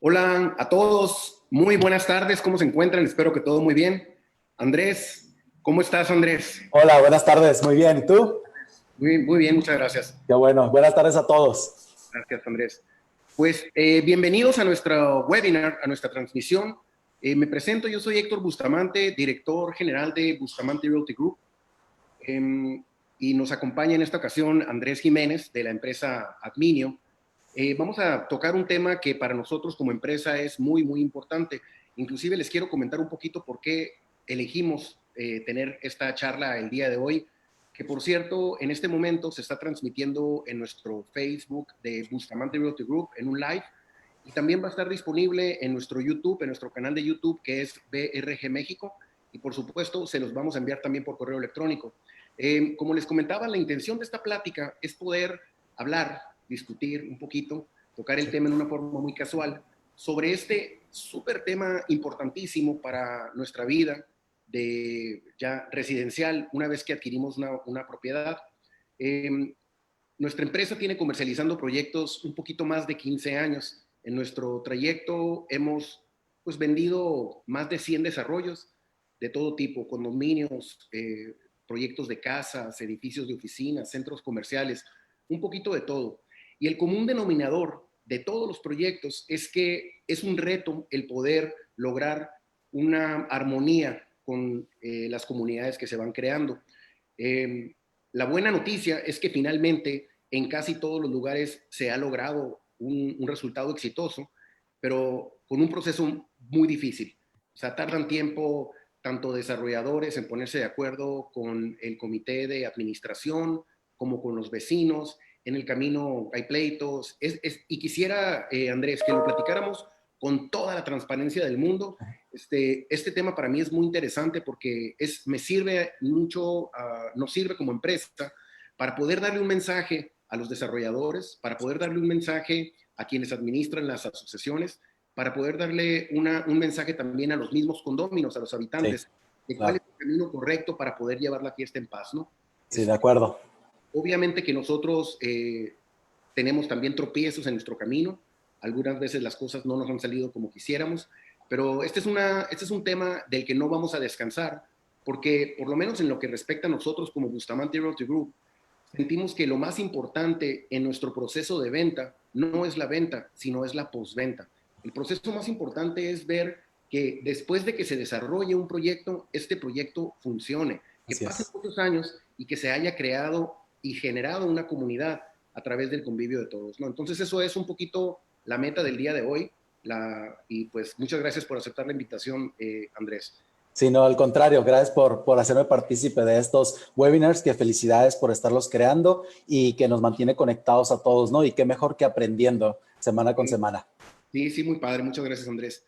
Hola a todos, muy buenas tardes, ¿cómo se encuentran? Espero que todo muy bien. Andrés, ¿cómo estás, Andrés? Hola, buenas tardes. Muy bien. ¿Y tú? Muy bien, muchas gracias. Qué bueno. Buenas tardes a todos. Gracias, Andrés. Pues bienvenidos a nuestro webinar, a nuestra transmisión. Me presento, yo soy Héctor Bustamante, director general de Bustamante Realty Group. Y nos acompaña en esta ocasión Andrés Jiménez, de la empresa Adminio. Vamos a tocar un tema que para nosotros como empresa es muy importante. Inclusive les quiero comentar un poquito por qué elegimos tener esta charla el día de hoy, que por cierto, en este momento se está transmitiendo en nuestro Facebook de Bustamante Realty Group en un live, y también va a estar disponible en nuestro YouTube, en nuestro canal de YouTube, que es BRG México, y por supuesto se los vamos a enviar también por correo electrónico. Como les comentaba, la intención de esta plática es poder hablar, discutir un poquito, tocar el tema en una forma muy casual, sobre este súper tema importantísimo para nuestra vida de ya residencial una vez que adquirimos una propiedad. Nuestra empresa tiene comercializando proyectos un poquito más de 15 años. En nuestro trayecto hemos pues vendido más de 100 desarrollos de todo tipo, condominios, proyectos de casas, edificios de oficinas, centros comerciales, un poquito de todo. Y el común denominador de todos los proyectos es que es un reto el poder lograr una armonía con las comunidades que se van creando. La buena noticia es que finalmente en casi todos los lugares se ha logrado un resultado exitoso, pero con un proceso muy difícil. O sea, tardan tiempo tanto desarrolladores en ponerse de acuerdo con el comité de administración como con los vecinos. En el camino hay pleitos. Y quisiera, Andrés, que lo platicáramos con toda la transparencia del mundo. Este tema para mí es muy interesante porque me sirve mucho, nos sirve como empresa para poder darle un mensaje a los desarrolladores, para poder darle un mensaje a quienes administran las asociaciones, para poder darle un mensaje también a los mismos condóminos, a los habitantes, Sí, de cuál es claro. el camino correcto para poder llevar la fiesta en paz, ¿no? Sí, de acuerdo. Obviamente que nosotros tenemos también tropiezos en nuestro camino, algunas veces las cosas no nos han salido como quisiéramos, pero este es un tema del que no vamos a descansar, porque por lo menos en lo que respecta a nosotros como Bustamante Realty Group, sentimos que lo más importante en nuestro proceso de venta no es la venta, sino es la postventa. El proceso más importante es ver que después de que se desarrolle un proyecto, este proyecto funcione, que Así pasen es. muchos años y que se haya creado y generado una comunidad a través del convivio de todos, ¿no? Entonces eso es un poquito la meta del día de hoy, y pues muchas gracias por aceptar la invitación, Andrés. Sí, no, al contrario, gracias por hacerme partícipe de estos webinars, que felicidades por estarlos creando y que nos mantiene conectados a todos, ¿no? Y qué mejor que aprendiendo semana con semana. Sí, sí, muy padre, muchas gracias, Andrés.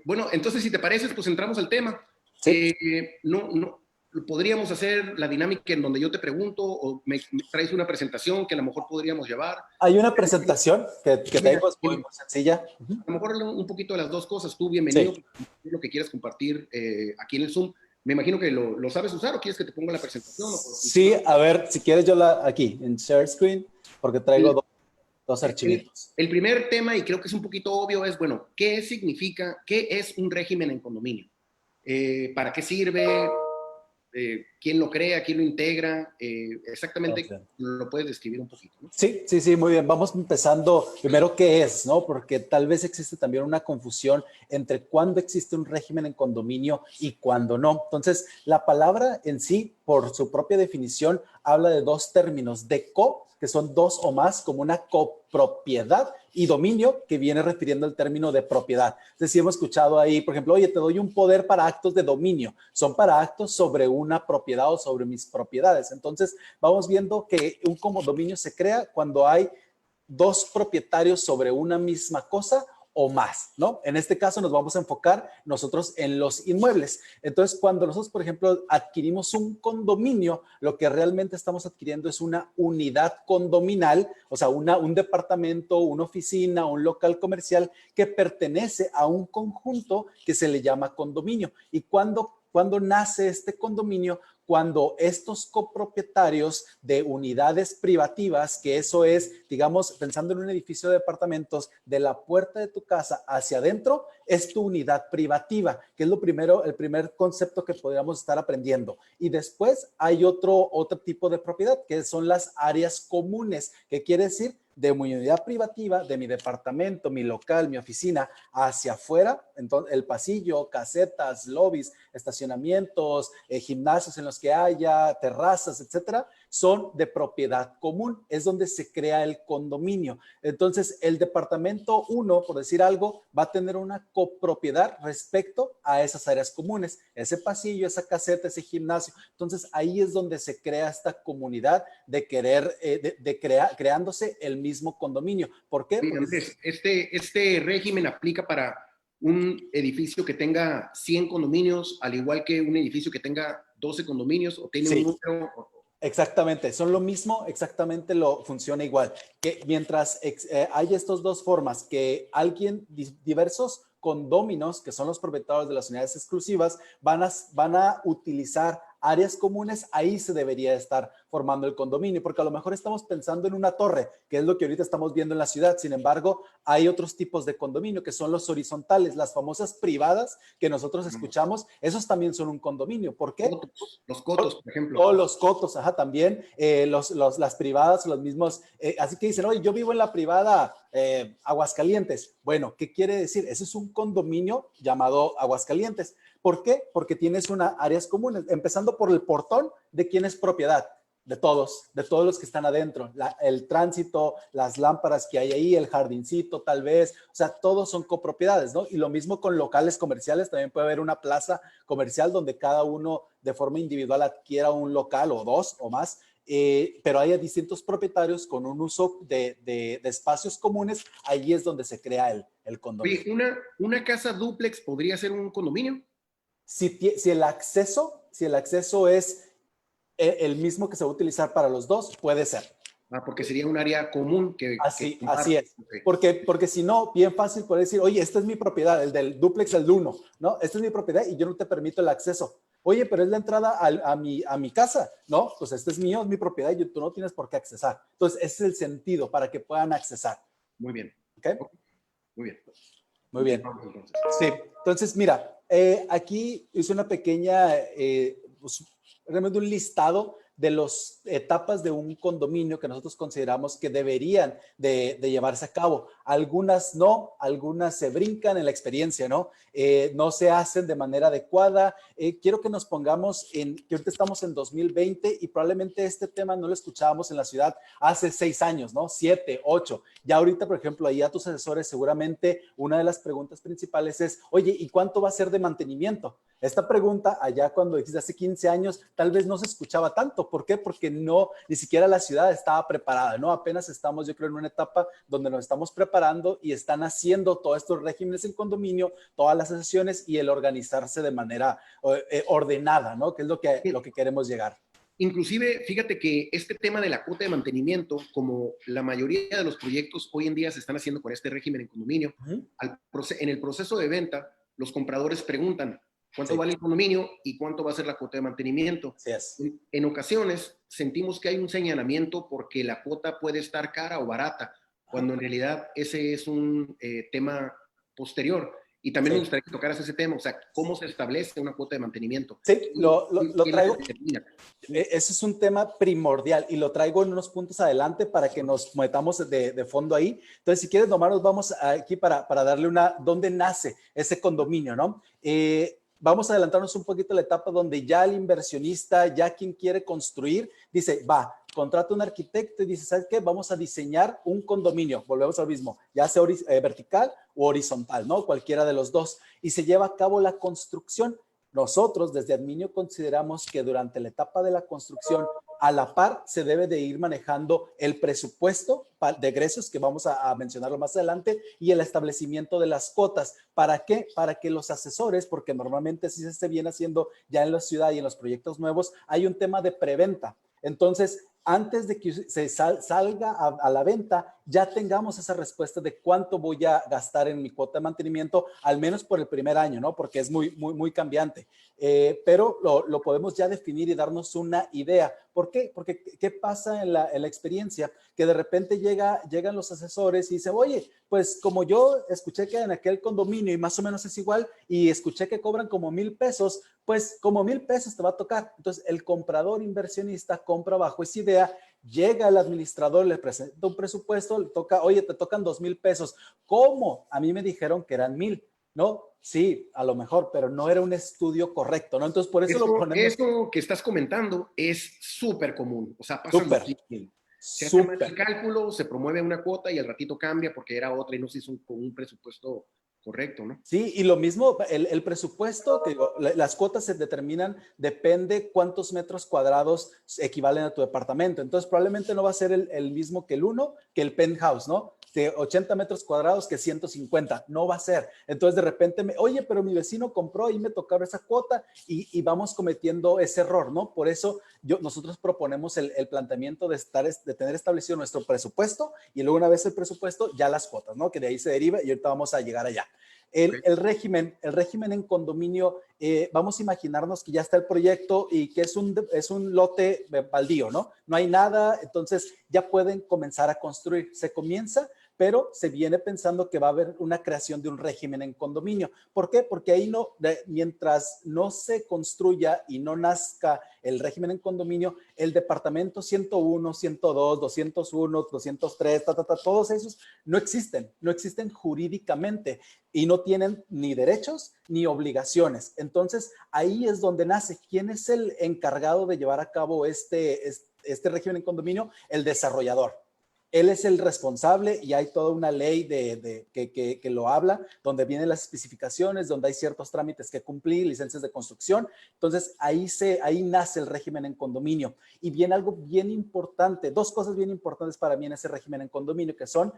Bueno, entonces si te parece, pues entramos al tema. Sí. No, podríamos hacer la dinámica en donde yo te pregunto o me traes una presentación que a lo mejor podríamos llevar. Hay una presentación que Mira, tengo, es muy sencilla. a lo mejor un poquito de las dos cosas. Tú, bienvenido, Sí. lo que quieras compartir aquí en el Zoom. Me imagino que lo sabes usar o quieres que te ponga la presentación o por Sí, a ver, si quieres yo aquí, en share screen, porque traigo el, dos el, archivitos. el primer tema, y creo que es un poquito obvio, es, bueno, qué es un régimen en condominio? ¿Para qué sirve? ¿Quién lo crea? ¿Quién lo integra? Exactamente Excelente. lo puedes describir un poquito, ¿no? Sí, sí, sí, muy bien. Vamos empezando primero qué es, ¿no? Porque tal vez existe también una confusión entre cuándo existe un régimen en condominio y cuándo no. Entonces, la palabra en sí, por su propia definición, habla de dos términos, de co, que son dos o más, como una copropiedad, y dominio, que viene refiriendo al término de propiedad. Entonces, si hemos escuchado ahí, por ejemplo, oye, te doy un poder para actos de dominio. Son para actos sobre una propiedad o sobre mis propiedades. Entonces, vamos viendo que un condominio se crea cuando hay dos propietarios sobre una misma cosa o más, ¿no? En este caso nos vamos a enfocar nosotros en los inmuebles. Entonces, cuando nosotros, por ejemplo, adquirimos un condominio, lo que realmente estamos adquiriendo es una unidad condominal, o sea, un departamento, una oficina, un local comercial que pertenece a un conjunto que se le llama condominio. Y cuando ¿Cuándo nace este condominio? Cuando estos copropietarios de unidades privativas, que eso es, digamos, pensando en un edificio de departamentos, de la puerta de tu casa hacia adentro, es tu unidad privativa, que es lo primero, el primer concepto que podríamos estar aprendiendo. Y después hay otro tipo de propiedad, que son las áreas comunes, que quiere decir de mi unidad privativa, de mi departamento, mi local, mi oficina, hacia afuera, entonces el pasillo, casetas, lobbies, estacionamientos, gimnasios en los que haya, terrazas, etcétera, son de propiedad común, es donde se crea el condominio. Entonces, el departamento 1, por decir algo, va a tener una copropiedad respecto a esas áreas comunes, ese pasillo, esa caseta, ese gimnasio. Entonces, ahí es donde se crea esta comunidad de querer, creándose el mismo condominio. ¿Por qué? Oye, Andrés, este régimen aplica para un edificio que tenga 100 condominios, al igual que un edificio que tenga 12 condominios, o tiene un Sí. número. Exactamente, son lo mismo, exactamente lo funciona igual. Que mientras hay estas dos formas, que diversos condóminos, que son los propietarios de las unidades exclusivas, van a utilizar áreas comunes, ahí se debería estar formando el condominio, porque a lo mejor estamos pensando en una torre, que es lo que ahorita estamos viendo en la ciudad. Sin embargo, hay otros tipos de condominio, que son los horizontales, las famosas privadas que nosotros escuchamos, esos también son un condominio. ¿Por qué? Los cotos, por ejemplo. Todos los cotos, ajá, también, las privadas, los mismos, así que dicen, oye, yo vivo en la privada Aguascalientes. Bueno, ¿qué quiere decir? Ese es un condominio llamado Aguascalientes. ¿Por qué? Porque tienes áreas comunes, empezando por el portón de quién es propiedad. De todos los que están adentro, el tránsito, las lámparas que hay ahí, el jardincito tal vez, o sea, todos son copropiedades, ¿no? Y lo mismo con locales comerciales, también puede haber una plaza comercial donde cada uno de forma individual adquiera un local o dos o más, pero hay distintos propietarios con un uso de espacios comunes, ahí es donde se crea el condominio. Oye, ¿una casa dúplex podría ser un condominio? Si el acceso es el mismo que se va a utilizar para los dos, puede ser. Porque sería un área común Así es. Okay. Porque si no, bien fácil poder decir, oye, esta es mi propiedad, el del dúplex, el 1, ¿no? Esta es mi propiedad y yo no te permito el acceso. Oye, pero es la entrada a mi casa, ¿no? Pues este es mío, es mi propiedad y tú no tienes por qué accesar. Entonces, ese es el sentido para que puedan accesar. Muy bien. ¿Ok? Muy bien. Muy bien. Sí. Entonces, mira, aquí hice una pequeña, pues, realmente un listado de las etapas de un condominio que nosotros consideramos que deberían de llevarse a cabo. Algunas no, algunas se brincan en la experiencia, ¿no? No se hacen de manera adecuada. Quiero que nos pongamos que ahorita estamos en 2020 y probablemente este tema no lo escuchábamos en la ciudad hace 6 años, ¿no? 7, 8. Ya ahorita, por ejemplo, ahí a tus asesores seguramente una de las preguntas principales es, oye, ¿y cuánto va a ser de mantenimiento? Esta pregunta allá cuando existe hace 15 años tal vez no se escuchaba tanto. ¿Por qué? Porque ni siquiera la ciudad estaba preparada, ¿no? Apenas estamos, yo creo, en una etapa donde nos estamos preparando y están haciendo todos estos regímenes en condominio, todas las sesiones y el organizarse de manera ordenada, ¿no? Que es lo que queremos llegar. Inclusive, fíjate que este tema de la cuota de mantenimiento, como la mayoría de los proyectos hoy en día se están haciendo con este régimen en condominio, en el proceso de venta, los compradores preguntan cuánto vale el condominio y cuánto va a ser la cuota de mantenimiento. Sí es. En ocasiones sentimos que hay un señalamiento porque la cuota puede estar cara o barata, cuando en realidad ese es un tema posterior. Y también me gustaría que tocaras ese tema, o sea, cómo se establece una cuota de mantenimiento. Sí, lo traigo. Ese es un tema primordial y lo traigo en unos puntos adelante para que nos metamos de fondo ahí. Entonces, si quieres, nomás nos vamos aquí para darle dónde nace ese condominio, ¿no? Vamos a adelantarnos un poquito a la etapa donde ya el inversionista, ya quien quiere construir, dice, va, contrata un arquitecto y dice, ¿sabes qué? Vamos a diseñar un condominio, volvemos al mismo, ya sea vertical o horizontal, ¿no? Cualquiera de los dos. Y se lleva a cabo la construcción. Nosotros desde Adminio consideramos que durante la etapa de la construcción, a la par se debe de ir manejando el presupuesto de egresos, que vamos a mencionarlo más adelante, y el establecimiento de las cuotas. ¿Para qué? Para que los asesores, porque normalmente así se esté bien haciendo ya en la ciudad y en los proyectos nuevos, hay un tema de preventa. Entonces, antes de que salga a la venta, ya tengamos esa respuesta de cuánto voy a gastar en mi cuota de mantenimiento, al menos por el primer año, ¿no? Porque es muy cambiante. Pero lo podemos ya definir y darnos una idea. ¿Por qué? Porque ¿qué pasa en la experiencia? Que de repente llegan los asesores y dicen, oye, pues como yo escuché que en aquel condominio y más o menos es igual y escuché que cobran como 1,000 pesos, pues como 1,000 pesos te va a tocar. Entonces el comprador inversionista compra bajo esa idea, llega el administrador, le presenta un presupuesto, le toca, oye, te tocan 2,000 pesos. ¿Cómo? A mí me dijeron que eran 1,000. No, sí, a lo mejor, pero no era un estudio correcto, ¿no? Entonces por eso lo ponemos. Eso que estás comentando es súper común, o sea, pasa Súper, muchísimo. Se hace mal el súper. cálculo, se promueve una cuota y al ratito cambia porque era otra y no se hizo con un presupuesto correcto, ¿no? Sí, y lo mismo, el presupuesto, que digo, las cuotas se determinan, depende cuántos metros cuadrados equivalen a tu departamento. Entonces, probablemente no va a ser el mismo que el uno, que el penthouse, ¿no? De 80 metros cuadrados que 150, no va a ser. Entonces, de repente, oye, pero mi vecino compró y me tocaron esa cuota y vamos cometiendo ese error, ¿no? Por eso nosotros proponemos el planteamiento de tener establecido nuestro presupuesto y luego una vez el presupuesto, ya las cuotas, ¿no? Que de ahí se deriva y ahorita vamos a llegar allá. El régimen en condominio, vamos a imaginarnos que ya está el proyecto y que es un lote baldío, ¿no? No hay nada, entonces ya pueden comenzar a construir. Se comienza, pero se viene pensando que va a haber una creación de un régimen en condominio. ¿Por qué? Porque ahí mientras no se construya y no nazca el régimen en condominio, el departamento 101, 102, 201, 203, todos esos no existen jurídicamente y no tienen ni derechos ni obligaciones. Entonces, ahí es donde nace. ¿Quién es el encargado de llevar a cabo este régimen en condominio? El desarrollador. Él es el responsable y hay toda una ley que lo habla, donde vienen las especificaciones, donde hay ciertos trámites que cumplir, licencias de construcción. Entonces, ahí nace el régimen en condominio. Y viene algo bien importante, dos cosas bien importantes para mí en ese régimen en condominio, que son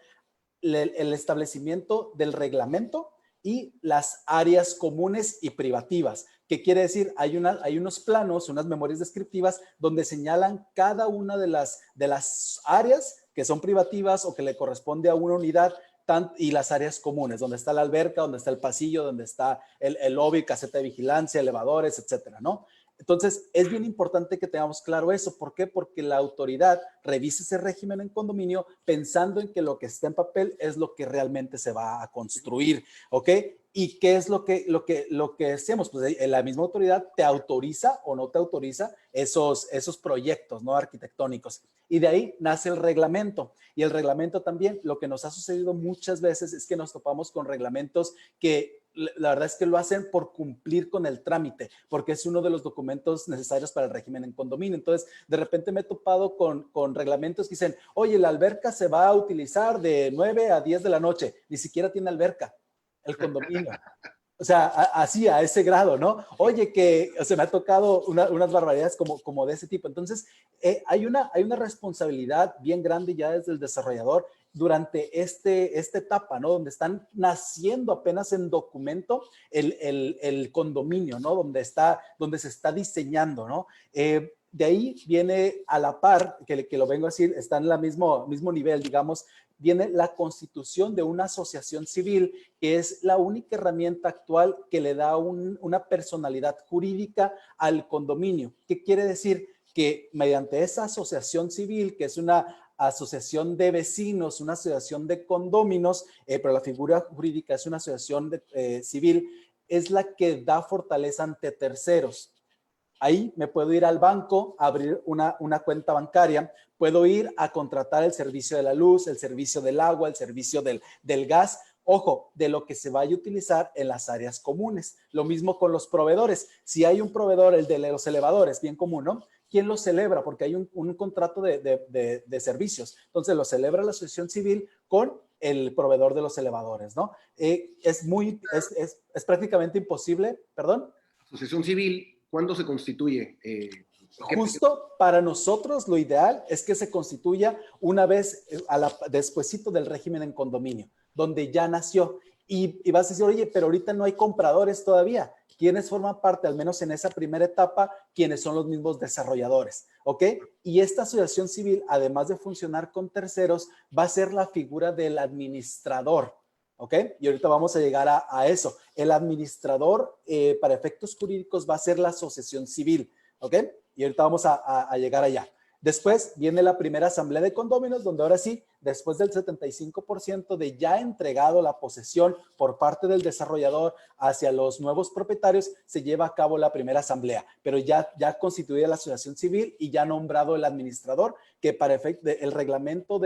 el establecimiento del reglamento y las áreas comunes y privativas. ¿Qué quiere decir? Hay unos planos, unas memorias descriptivas donde señalan cada una de las áreas que son privativas o que le corresponde a una unidad y las áreas comunes, donde está la alberca, donde está el pasillo, donde está el lobby, caseta de vigilancia, elevadores, etcétera, ¿no? Entonces, es bien importante que tengamos claro eso. ¿Por qué? Porque la autoridad revisa ese régimen en condominio pensando en que lo que está en papel es lo que realmente se va a construir, ¿ok? ¿Y qué es lo que hacemos? Pues la misma autoridad te autoriza o no te autoriza esos proyectos, ¿no? Arquitectónicos. Y de ahí nace el reglamento. Y el reglamento también, lo que nos ha sucedido muchas veces es que nos topamos con reglamentos que la verdad es que lo hacen por cumplir con el trámite, porque es uno de los documentos necesarios para el régimen en condominio. Entonces, de repente me he topado con reglamentos que dicen, oye, la alberca se va a utilizar de 9 a 10 de la noche. Ni siquiera tiene alberca el condominio. O sea, así, a ese grado, ¿no? Oye, que se me ha tocado unas barbaridades como de ese tipo. Entonces, hay una responsabilidad bien grande ya desde el desarrollador durante esta etapa, ¿no? Donde están naciendo apenas en documento el condominio, ¿no? Donde se está diseñando, ¿no? De ahí viene a la par, que lo vengo a decir, está en el mismo nivel, digamos, viene la constitución de una asociación civil, que es la única herramienta actual que le da una personalidad jurídica al condominio. ¿Qué quiere decir? Que mediante esa asociación civil, que es una asociación de vecinos, una asociación de condóminos, pero la figura jurídica es una asociación civil, es la que da fortaleza ante terceros. Ahí me puedo ir al banco, abrir una cuenta bancaria, puedo ir a contratar el servicio de la luz, el servicio del agua, el servicio del gas, ojo, de lo que se vaya a utilizar en las áreas comunes. Lo mismo con los proveedores. Si hay un proveedor, el de los elevadores, bien común, ¿no? ¿Quién lo celebra? Porque hay un contrato de servicios. Entonces lo celebra la asociación civil con el proveedor de los elevadores, ¿no? Es prácticamente imposible, perdón. Asociación civil, ¿cuándo se constituye? Justo para nosotros lo ideal es que se constituya una vez despuesito del régimen en condominio, donde ya nació. Y vas a decir, oye, pero ahorita no hay compradores todavía. ¿quiénes forman parte, al menos en esa primera etapa? Quienes son los mismos desarrolladores, ¿ok? Y esta asociación civil, además de funcionar con terceros, va a ser la figura del administrador, ¿ok? Y ahorita vamos a llegar a eso. El administrador, para efectos jurídicos, va a ser la asociación civil, ¿ok? Y ahorita vamos a llegar allá. Después viene la primera asamblea de condóminos, donde ahora sí, después del 75% de ya entregado la posesión por parte del desarrollador hacia los nuevos propietarios, se lleva a cabo la primera asamblea, pero ya constituida la asociación civil y ya nombrado el administrador, que para efecto el reglamento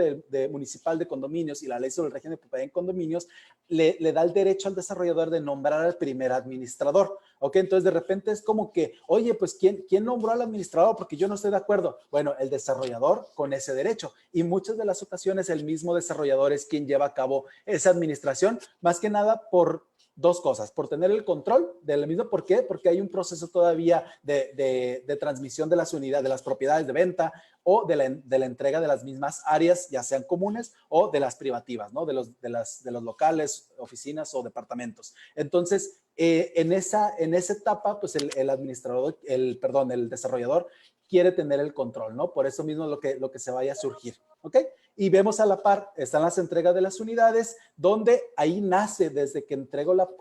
municipal de condominios y la ley sobre el régimen de propiedad en condominios le da el derecho al desarrollador de nombrar al primer administrador. ¿Ok? Entonces de repente es como que, oye, pues ¿quién nombró al administrador? Porque yo no estoy de acuerdo. Bueno, el desarrollador con ese derecho, y muchas de las ocasiones el mismo desarrollador es quien lleva a cabo esa administración, más que nada por dos cosas: por tener el control del mismo. ¿Por qué? Porque hay un proceso todavía de transmisión de las unidades, de las propiedades de venta, o de la entrega de las mismas áreas, ya sean comunes o de las privativas, ¿no? De los locales, oficinas o departamentos. Entonces, en esa etapa, pues el administrador, el desarrollador quiere tener el control, ¿no? Por eso mismo lo que se vaya a surgir, ¿ok? Y vemos a la par, están las entregas de las unidades, donde ahí nace, desde que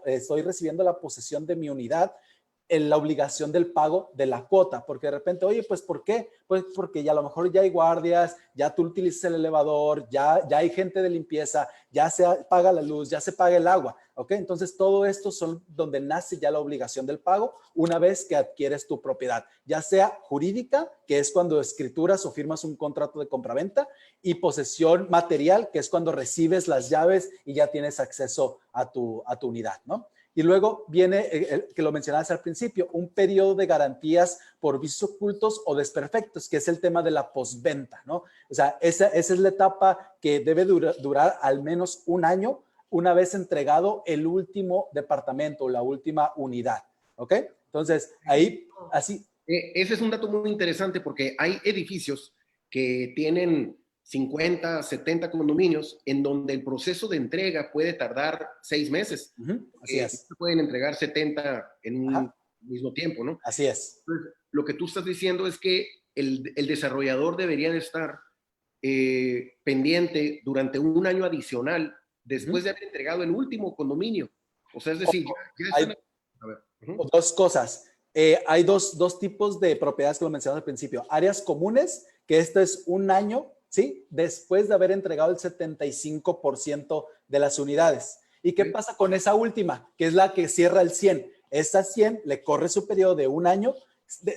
estoy recibiendo la posesión de mi unidad, en la obligación del pago de la cuota, porque de repente, oye, pues ¿por qué? Pues porque ya a lo mejor ya hay guardias, ya tú utilizas el elevador, ya hay gente de limpieza, ya se paga la luz, ya se paga el agua, ¿ok? Entonces todo esto son donde nace ya la obligación del pago una vez que adquieres tu propiedad, ya sea jurídica, que es cuando escrituras o firmas un contrato de compraventa, y posesión material, que es cuando recibes las llaves y ya tienes acceso a tu unidad, ¿no? Y luego viene, que lo mencionabas al principio, un periodo de garantías por vicios ocultos o desperfectos, que es el tema de la postventa, ¿no? O sea, esa es la etapa que debe durar al menos un año una vez entregado el último departamento o la última unidad, ¿ok? Entonces, ahí, así. Ese es un dato muy interesante porque hay edificios que tienen 50, 70 condominios en donde el proceso de entrega puede tardar 6 meses. Así es. Se pueden entregar 70 en un mismo tiempo, ¿no? Así es. Entonces, lo que tú estás diciendo es que el desarrollador debería de estar pendiente durante un año adicional después de haber entregado el último condominio. O sea, es decir, ya están... A ver. Dos cosas. Hay dos tipos de propiedades que lo mencionamos al principio. Áreas comunes, que esto es un año, ¿sí? Después de haber entregado el 75% de las unidades. ¿Y qué pasa con esa última? Que es la que cierra el 100. Esta 100 le corre su periodo de un año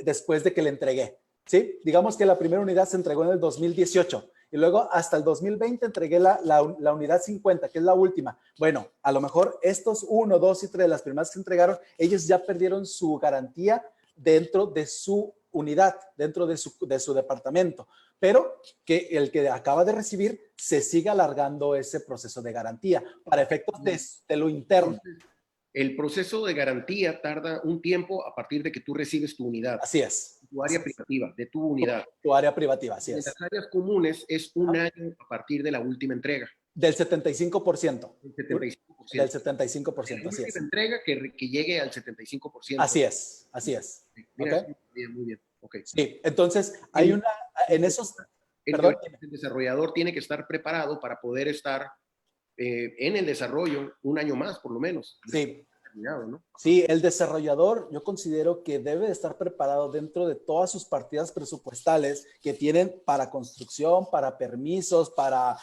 después de que le entregué, ¿sí? Digamos que la primera unidad se entregó en el 2018 y luego hasta el 2020 entregué la unidad 50, que es la última. Bueno, a lo mejor estos 1, 2 y 3 de las primeras que se entregaron, ellos ya perdieron su garantía dentro de su unidad, dentro de su departamento, pero que el que acaba de recibir se siga alargando ese proceso de garantía para efectos de lo interno. El proceso de garantía tarda un tiempo a partir de que tú recibes tu unidad. Así es. Tu área privativa, de tu unidad. Tu área privativa, así es. En las áreas comunes es un año a partir de la última entrega. Del 75%. Del 75%. Del 75%, así es. Entrega que llegue al 75%. Así es, así es. Mira, okay. Bien, muy bien. Okay. Sí, entonces hay una, en esos... El desarrollador tiene que estar preparado para poder estar en el desarrollo un año más, por lo menos. Sí. ¿No? Sí, el desarrollador yo considero que debe estar preparado dentro de todas sus partidas presupuestales que tienen para construcción, para permisos, para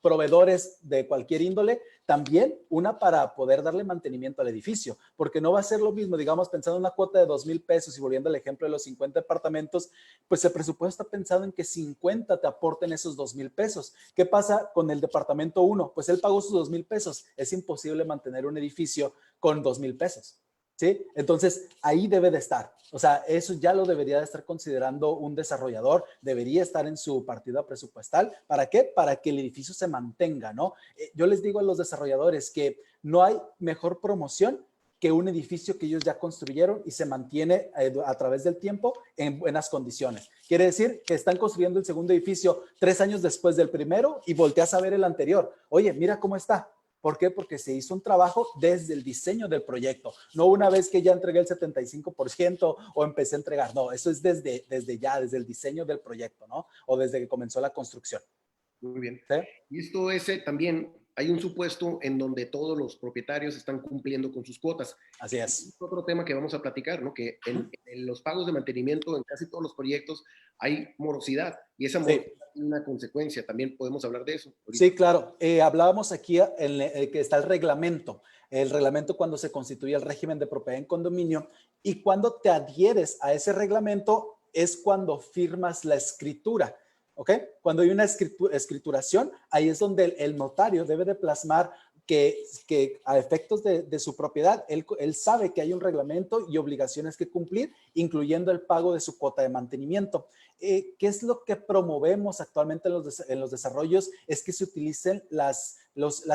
proveedores de cualquier índole, también una para poder darle mantenimiento al edificio, porque no va a ser lo mismo, digamos, pensando en una cuota de 2,000 pesos y volviendo al ejemplo de los 50 departamentos, pues el presupuesto está pensado en que 50 te aporten esos 2,000 pesos. ¿Qué pasa con el departamento 1? Pues él pagó sus 2,000 pesos. Es imposible mantener un edificio con 2,000 pesos. ¿Sí? Entonces, ahí debe de estar. O sea, eso ya lo debería de estar considerando un desarrollador, debería estar en su partida presupuestal. ¿Para qué? Para que el edificio se mantenga, ¿no? Yo les digo a los desarrolladores que no hay mejor promoción que un edificio que ellos ya construyeron y se mantiene a través del tiempo en buenas condiciones. Quiere decir que están construyendo el segundo edificio 3 años después del primero y volteas a ver el anterior. Oye, mira cómo está. ¿Por qué? Porque se hizo un trabajo desde el diseño del proyecto, no una vez que ya entregué el 75% o empecé a entregar. No, eso es desde el diseño del proyecto, ¿no? O desde que comenzó la construcción. Muy bien. ¿Sí? Y esto también hay un supuesto en donde todos los propietarios están cumpliendo con sus cuotas. Así Es es. otro tema que vamos a platicar, ¿no? Que en los pagos de mantenimiento en casi todos los proyectos hay morosidad y esa Sí. morosidad tiene una consecuencia. También podemos hablar de eso ahorita. Sí, claro. Hablábamos aquí que está el reglamento. El reglamento cuando se constituye el régimen de propiedad en condominio y cuando te adhieres a ese reglamento es cuando firmas la escritura. ¿Ok? Cuando hay una escrituración, ahí es donde el notario debe de plasmar que a efectos de su propiedad, él sabe que hay un reglamento y obligaciones que cumplir, incluyendo el pago de su cuota de mantenimiento. ¿Qué es lo que promovemos actualmente en los desarrollos? Es que se utilicen las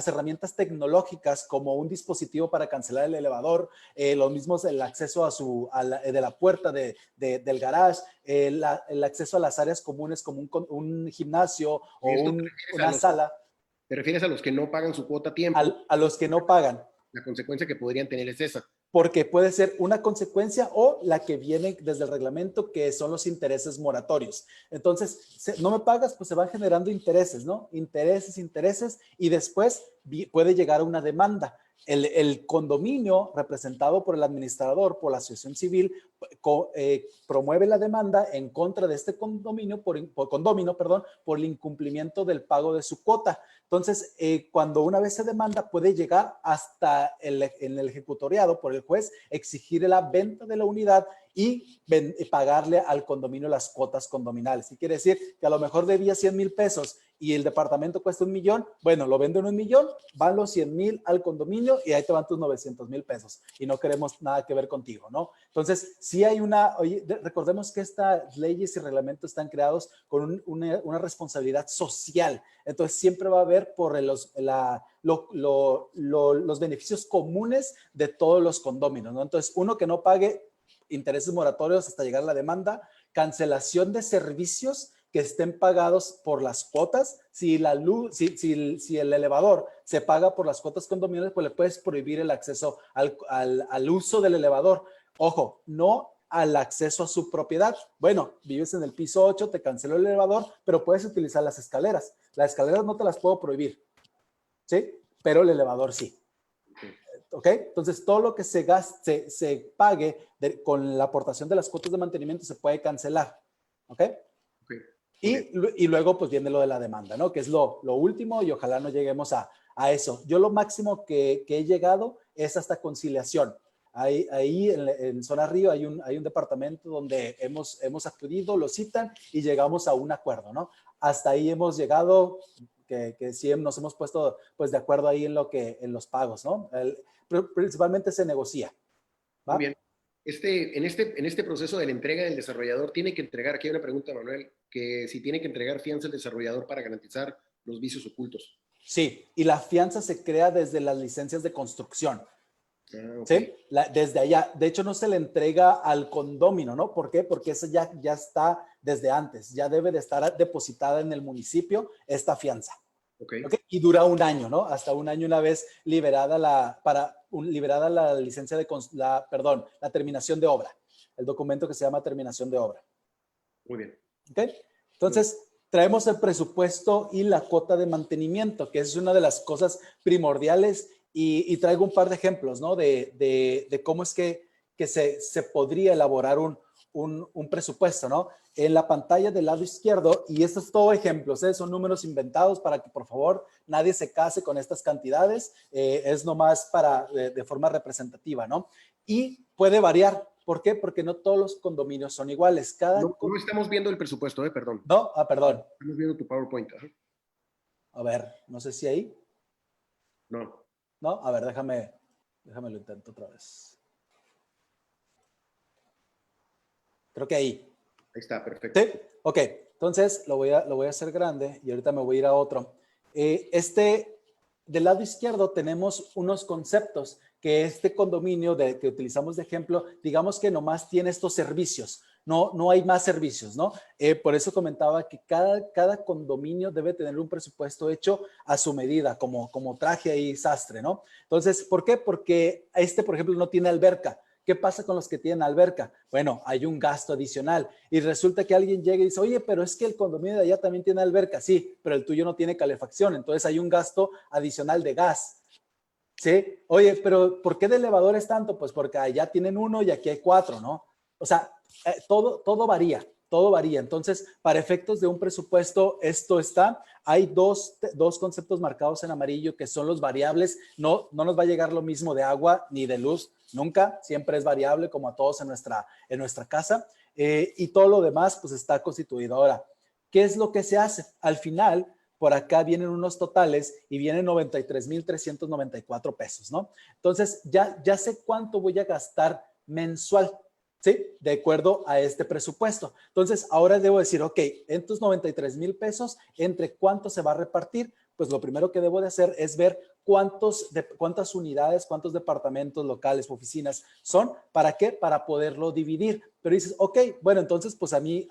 herramientas tecnológicas como un dispositivo para cancelar el elevador, lo mismo es el acceso de la puerta del garage, el acceso a las áreas comunes como un gimnasio o una sala. ¿Te refieres a los que no pagan su cuota a tiempo? A los que no pagan. La consecuencia que podrían tener es esa. Porque puede ser una consecuencia o la que viene desde el reglamento, que son los intereses moratorios. Entonces, no me pagas, pues se van generando intereses, ¿no? Intereses, y después puede llegar a una demanda. El condominio, representado por el administrador, por la asociación civil, promueve la demanda en contra de este condominio, por el incumplimiento del pago de su cuota. Entonces, cuando una vez se demanda, puede llegar hasta en el ejecutoriado por el juez, exigir la venta de la unidad y pagarle al condominio las cuotas condominales. Y quiere decir que a lo mejor debía 100,000 pesos y el departamento cuesta 1,000,000, bueno, lo vendo en 1,000,000, van los 100,000 al condominio y ahí te van tus 900,000 pesos y no queremos nada que ver contigo, ¿no? Entonces, sí hay recordemos que estas leyes y reglamentos están creados con una responsabilidad social. Entonces, siempre va a haber por los beneficios comunes de todos los condóminos, ¿no? Entonces, uno que no pague intereses moratorios hasta llegar a la demanda, cancelación de servicios que estén pagados por las cuotas. Si la luz, si el elevador se paga por las cuotas condominiales, pues le puedes prohibir el acceso al uso del elevador. Ojo, no al acceso a su propiedad. Bueno, vives en el piso 8, te canceló el elevador, pero puedes utilizar las escaleras. Las escaleras no te las puedo prohibir, ¿sí? Pero el elevador sí. ¿Ok? Entonces, todo lo que se pague con la aportación de las cuotas de mantenimiento se puede cancelar. ¿Ok? Okay. Y luego, pues, viene lo de la demanda, ¿no? Que es lo último y ojalá no lleguemos a eso. Yo lo máximo que he llegado es hasta conciliación. Ahí en Zona Río hay un departamento donde hemos acudido, lo citan y llegamos a un acuerdo, ¿no? Hasta ahí hemos llegado, que sí nos hemos puesto pues de acuerdo ahí en los pagos, ¿no? Principalmente se negocia. ¿Va? Muy bien. En este proceso de la entrega del desarrollador, tiene que entregar, aquí hay una pregunta, Manuel, que si tiene que entregar fianza el desarrollador para garantizar los vicios ocultos. Sí, y la fianza se crea desde las licencias de construcción. Okay. ¿Sí? Desde allá. De hecho, no se le entrega al condomino, ¿no? ¿Por qué? Porque eso ya está desde antes. Ya debe de estar depositada en el municipio esta fianza. Okay. Y dura un año, ¿no? Hasta un año una vez liberada la licencia de la terminación de obra. El documento que se llama terminación de obra. Muy bien. ¿Ok? Entonces, traemos el presupuesto y la cuota de mantenimiento, que es una de las cosas primordiales. Y traigo un par de ejemplos, ¿no? De cómo es que se podría elaborar un presupuesto, ¿no? En la pantalla del lado izquierdo, y estos son todo ejemplos, son números inventados para que por favor nadie se case con estas cantidades, es nomás de forma representativa, ¿no? Y puede variar. ¿Por qué? Porque no todos los condominios son iguales. No estamos viendo el presupuesto, perdón. ¿No? Perdón. Estamos viendo tu PowerPoint. A ver, no sé si ahí. No. ¿No? A ver, déjame lo intento otra vez. Creo que ahí. Ahí está, perfecto. Sí, ok. Entonces lo voy a hacer grande y ahorita me voy a ir a otro. Del lado izquierdo tenemos unos conceptos que este condominio que utilizamos de ejemplo, digamos que nomás tiene estos servicios. no hay más servicios, ¿no? Por eso comentaba que cada condominio debe tener un presupuesto hecho a su medida, como traje ahí sastre, ¿no? Entonces, ¿por qué? Porque por ejemplo, no tiene alberca. ¿Qué pasa con los que tienen alberca? Bueno, hay un gasto adicional y resulta que alguien llega y dice, oye, pero es que el condominio de allá también tiene alberca. Sí, pero el tuyo no tiene calefacción, entonces hay un gasto adicional de gas. ¿Sí? Oye, pero ¿por qué de elevadores tanto? Pues porque allá tienen uno y aquí hay 4, ¿no? O sea, todo varía, todo varía. Entonces, para efectos de un presupuesto, esto está. Hay dos conceptos marcados en amarillo que son los variables. No nos va a llegar lo mismo de agua ni de luz, nunca. Siempre es variable, como a todos en nuestra casa. Y todo lo demás, pues está constituido. Ahora, ¿qué es lo que se hace? Al final, por acá vienen unos totales y vienen 93,394 pesos, ¿no? Entonces, ya sé cuánto voy a gastar mensual, ¿sí? De acuerdo a este presupuesto. Entonces, ahora debo decir, ok, en tus 93,000 pesos, ¿entre cuánto se va a repartir? Pues lo primero que debo de hacer es ver cuántas unidades, cuántos departamentos, locales, oficinas son. ¿Para qué? Para poderlo dividir. Pero dices, ok, bueno, entonces, pues a mí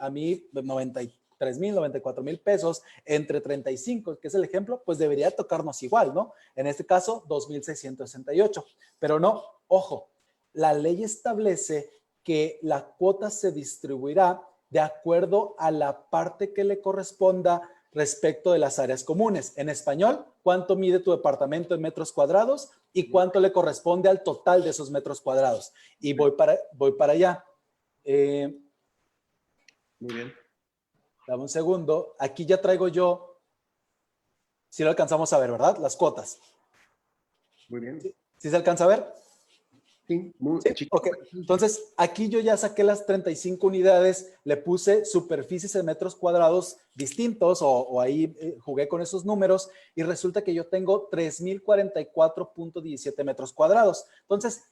93,000, 94,000 pesos entre 35, que es el ejemplo, pues debería tocarnos igual, ¿no? En este caso, 2,668. Pero no, ojo, la ley establece que la cuota se distribuirá de acuerdo a la parte que le corresponda respecto de las áreas comunes. En español, ¿cuánto mide tu departamento en metros cuadrados y cuánto le corresponde al total de esos metros cuadrados? Y voy para allá. Muy bien. Dame un segundo. Aquí ya traigo yo, si lo alcanzamos a ver, ¿verdad? Las cuotas. Muy bien. ¿Sí se alcanza a ver? Sí, muy Sí, chiquito. ok. Entonces, aquí yo ya saqué las 35 unidades, le puse superficies en metros cuadrados distintos o ahí jugué con esos números y resulta que yo tengo 3,044,17 metros cuadrados. Entonces,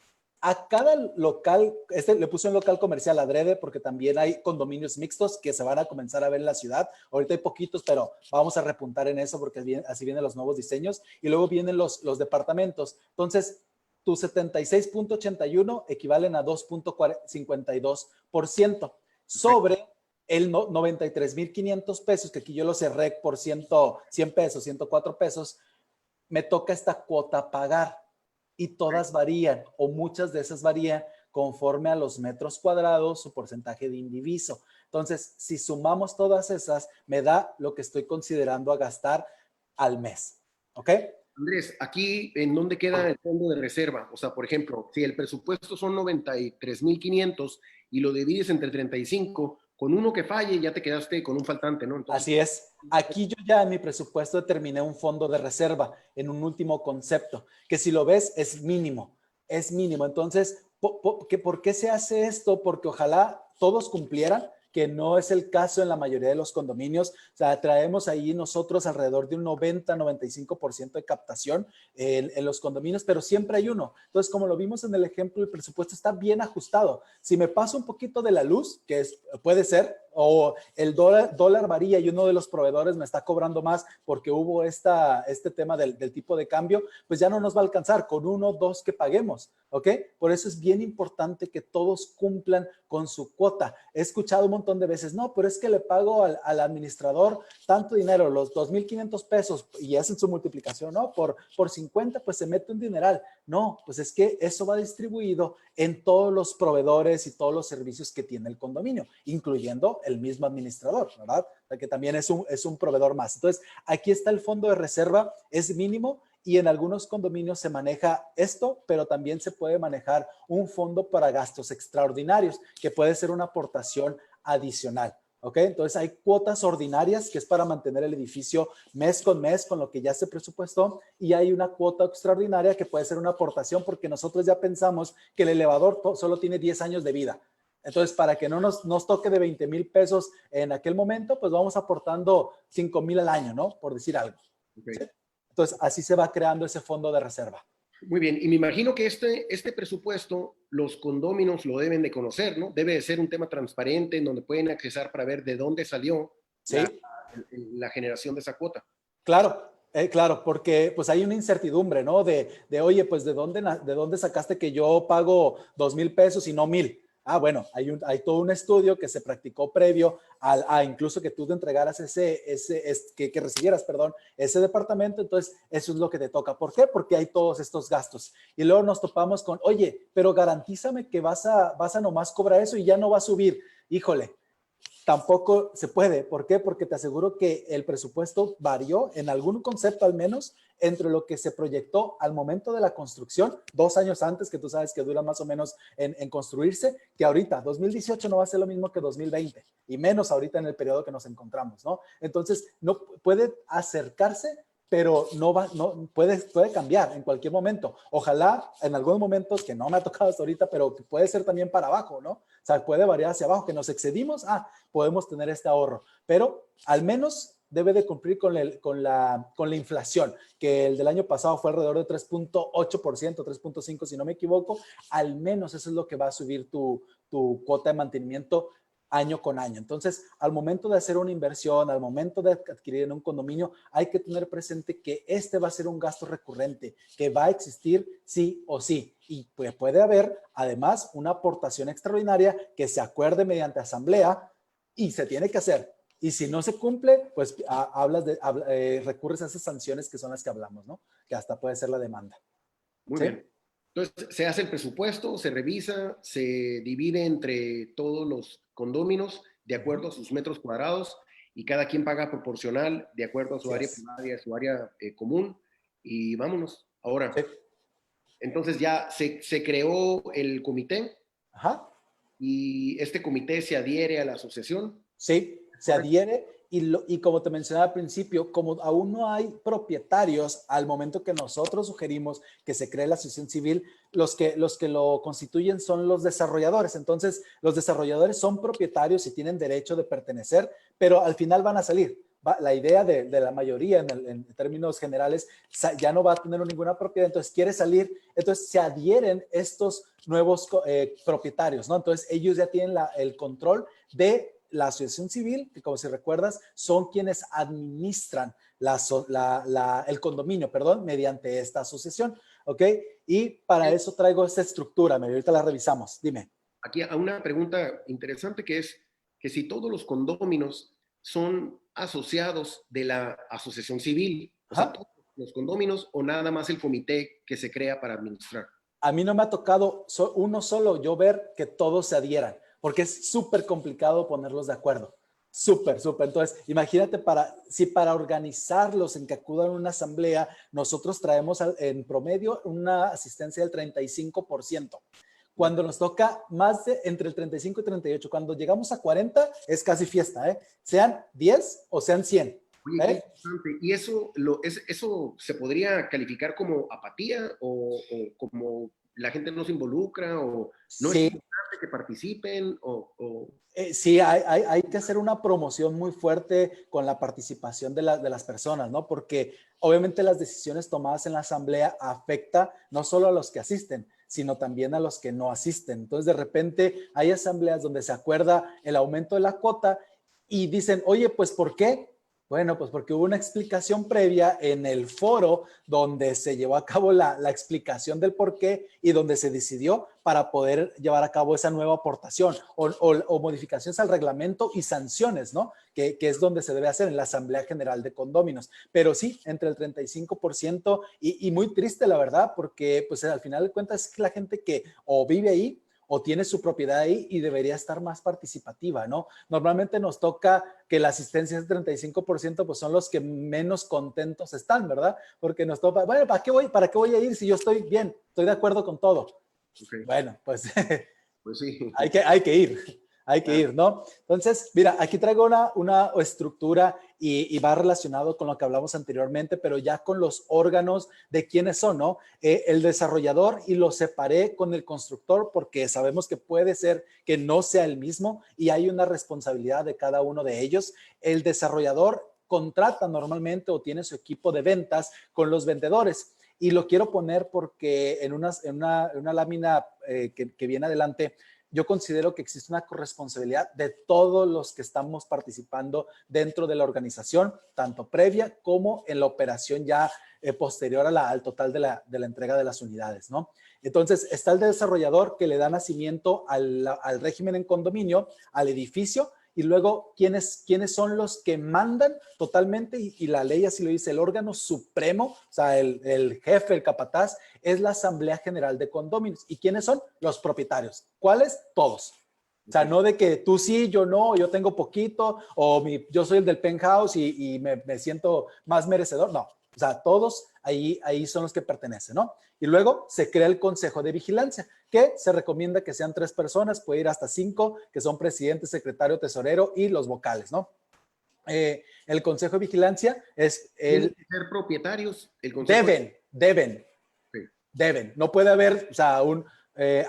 a cada local, le puse un local comercial adrede porque también hay condominios mixtos que se van a comenzar a ver en la ciudad. Ahorita hay poquitos, pero vamos a repuntar en eso porque así vienen los nuevos diseños y luego vienen los departamentos. Entonces, tus 76,81 equivalen a 2,52% sobre el 93,500 pesos, que aquí yo lo cerré por 100 pesos, 104 pesos, me toca esta cuota pagar y todas varían o muchas de esas varían conforme a los metros cuadrados, su porcentaje de indiviso. Entonces, si sumamos todas esas, me da lo que estoy considerando a gastar al mes. ¿Ok? Andrés, aquí, ¿en dónde queda el fondo de reserva? O sea, por ejemplo, si el presupuesto son 93,500 y lo divides entre 35, con uno que falle ya te quedaste con un faltante, ¿no? Entonces, así es. Aquí yo ya en mi presupuesto determiné un fondo de reserva en un último concepto, que si lo ves es mínimo, es mínimo. Entonces, ¿por qué se hace esto? Porque ojalá todos cumplieran, que no es el caso en la mayoría de los condominios. O sea, traemos ahí nosotros alrededor de un 90-95% de captación en los condominios, pero siempre hay uno. Entonces, como lo vimos en el ejemplo, el presupuesto está bien ajustado. Si me paso un poquito de la luz, puede ser, o el dólar varía y uno de los proveedores me está cobrando más porque hubo este tema del tipo de cambio, pues ya no nos va a alcanzar con 1 o 2 que paguemos, ¿ok? Por eso es bien importante que todos cumplan con su cuota. He escuchado un montón de veces, no, pero es que le pago al administrador tanto dinero, los 2,500 pesos y hacen su multiplicación, ¿no? Por 50, pues se mete un dineral. No, pues es que eso va distribuido en todos los proveedores y todos los servicios que tiene el condominio, incluyendo el mismo administrador, ¿verdad? O sea, que también es un proveedor más. Entonces, aquí está el fondo de reserva, es mínimo y en algunos condominios se maneja esto, pero también se puede manejar un fondo para gastos extraordinarios, que puede ser una aportación adicional. ¿Ok? Entonces hay cuotas ordinarias que es para mantener el edificio mes con lo que ya se presupuestó y hay una cuota extraordinaria que puede ser una aportación porque nosotros ya pensamos que el elevador solo tiene 10 años de vida. Entonces, para que no nos toque de 20,000 pesos en aquel momento, pues vamos aportando 5,000 al año, ¿no? Por decir algo. okay. ¿Sí? Entonces, así se va creando ese fondo de reserva. Muy bien, y me imagino que este presupuesto los condóminos lo deben de conocer, ¿no? Debe de ser un tema transparente en donde pueden accesar para ver de dónde salió Sí, la generación de esa cuota. claro, porque pues hay una incertidumbre, ¿no? Oye, pues ¿de dónde sacaste que yo pago 2,000 pesos y no 1,000? Ah, bueno, hay todo un estudio que se practicó previo a incluso que tú te entregaras que recibieras, perdón, ese departamento, entonces eso es lo que te toca. ¿Por qué? Porque hay todos estos gastos. Y luego nos topamos con, oye, pero garantízame que vas a nomás cobrar eso y ya no va a subir. Híjole, tampoco se puede. ¿Por qué? Porque te aseguro que el presupuesto varió en algún concepto al menos entre lo que se proyectó al momento de la construcción, 2 años antes, que tú sabes que dura más o menos en construirse, que ahorita. 2018 no va a ser lo mismo que 2020 y menos ahorita en el periodo que nos encontramos, ¿no? Entonces, no puede acercarse, pero no puede cambiar en cualquier momento. Ojalá en algunos momentos, que no me ha tocado hasta ahorita, pero que puede ser también para abajo, ¿no? O sea, puede variar hacia abajo, que nos excedimos, podemos tener este ahorro, pero al menos debe de cumplir con la inflación, que el del año pasado fue alrededor de 3.8%, 3.5% si no me equivoco. Al menos eso es lo que va a subir tu cuota de mantenimiento año con año. Entonces, al momento de hacer una inversión, al momento de adquirir en un condominio, hay que tener presente que este va a ser un gasto recurrente, que va a existir sí o sí. Y pues puede haber, además, una aportación extraordinaria que se acuerde mediante asamblea y se tiene que hacer. Y si no se cumple, pues recurres a esas sanciones que son las que hablamos, ¿no? Que hasta puede ser la demanda. Muy ¿Sí? bien. Entonces, se hace el presupuesto, se revisa, se divide entre todos los condóminos de acuerdo a sus metros cuadrados y cada quien paga proporcional de acuerdo a su Así área es. primaria, a su área común y vámonos. Sí. Ahora, entonces ya se creó el comité Ajá. y este comité se adhiere a la asociación. Sí, se ¿Correcto? adhiere y como te mencionaba al principio, como aún no hay propietarios al momento que nosotros sugerimos que se cree la asociación civil, los que lo constituyen son los desarrolladores. Entonces, los desarrolladores son propietarios y tienen derecho de pertenecer, pero al final van a salir. La idea de la mayoría en términos generales ya no va a tener ninguna propiedad, entonces quiere salir, entonces se adhieren estos nuevos propietarios, ¿no? Entonces ellos ya tienen el control de la asociación civil, que como si recuerdas, son quienes administran el condominio, perdón, mediante esta asociación, ¿ok? Y para eso traigo esta estructura, ahorita la revisamos, dime. Aquí a una pregunta interesante que es que si todos los condóminos son asociados de la asociación civil, o sea, Ajá. todos los condóminos o nada más el comité que se crea para administrar. A mí no me ha tocado uno solo yo ver que todos se adhieran, porque es súper complicado ponerlos de acuerdo. Súper, súper. Entonces, imagínate si para organizarlos en que acudan a una asamblea, nosotros traemos en promedio una asistencia del 35%. Cuando nos toca más de entre el 35 y 38, cuando llegamos a 40, es casi fiesta, ¿eh? Sean 10 o sean 100. Oye, qué ¿Eh? interesante. ¿Y eso se podría calificar como apatía o como la gente no se involucra o no es Sí, importante que participen o... Sí, hay que hacer una promoción muy fuerte con la participación de las personas, ¿no? Porque obviamente las decisiones tomadas en la asamblea afecta no solo a los que asisten, sino también a los que no asisten. Entonces, de repente hay asambleas donde se acuerda el aumento de la cuota y dicen, oye, pues ¿por qué? Bueno, pues porque hubo una explicación previa en el foro donde se llevó a cabo la explicación del por qué y donde se decidió para poder llevar a cabo esa nueva aportación o modificaciones al reglamento y sanciones, ¿no? Que es donde se debe hacer en la Asamblea General de Condóminos. Pero sí, entre el 35% y muy triste, la verdad, porque pues al final de cuentas es la gente que o vive ahí o tiene su propiedad ahí y debería estar más participativa, ¿no? Normalmente nos toca que la asistencia es 35%, pues son los que menos contentos están, ¿verdad? Porque nos toca, bueno, ¿para qué voy a ir si yo estoy bien? Estoy de acuerdo con todo. Okay, Bueno, pues pues sí. hay que ir, ¿no? Entonces, mira, aquí traigo una estructura y va relacionado con lo que hablamos anteriormente, pero ya con los órganos de quiénes son, ¿no? El desarrollador y lo separé con el constructor porque sabemos que puede ser que no sea el mismo y hay una responsabilidad de cada uno de ellos. El desarrollador contrata normalmente o tiene su equipo de ventas con los vendedores. Y lo quiero poner porque en una lámina que viene adelante, yo considero que existe una corresponsabilidad de todos los que estamos participando dentro de la organización, tanto previa como en la operación ya posterior al total de la entrega de las unidades, ¿no? Entonces, está el desarrollador que le da nacimiento al régimen en condominio, al edificio, y luego, ¿quiénes son los que mandan totalmente? Y la ley así lo dice, el órgano supremo, o sea, el jefe, el capataz, es la Asamblea General de Condóminos. ¿Y quiénes son? Los propietarios. ¿Cuáles? Todos. O sea, no de que tú sí, yo no, yo tengo poquito, o yo soy el del penthouse y me siento más merecedor. No, o sea, todos ahí son los que pertenecen, ¿no? Y luego se crea el Consejo de Vigilancia, que se recomienda que sean 3 personas, puede ir hasta 5, que son presidente, secretario, tesorero y los vocales, ¿no? El Consejo de Vigilancia es... ¿Tienen que ser propietarios? El consejo Deben. No puede haber, o sea,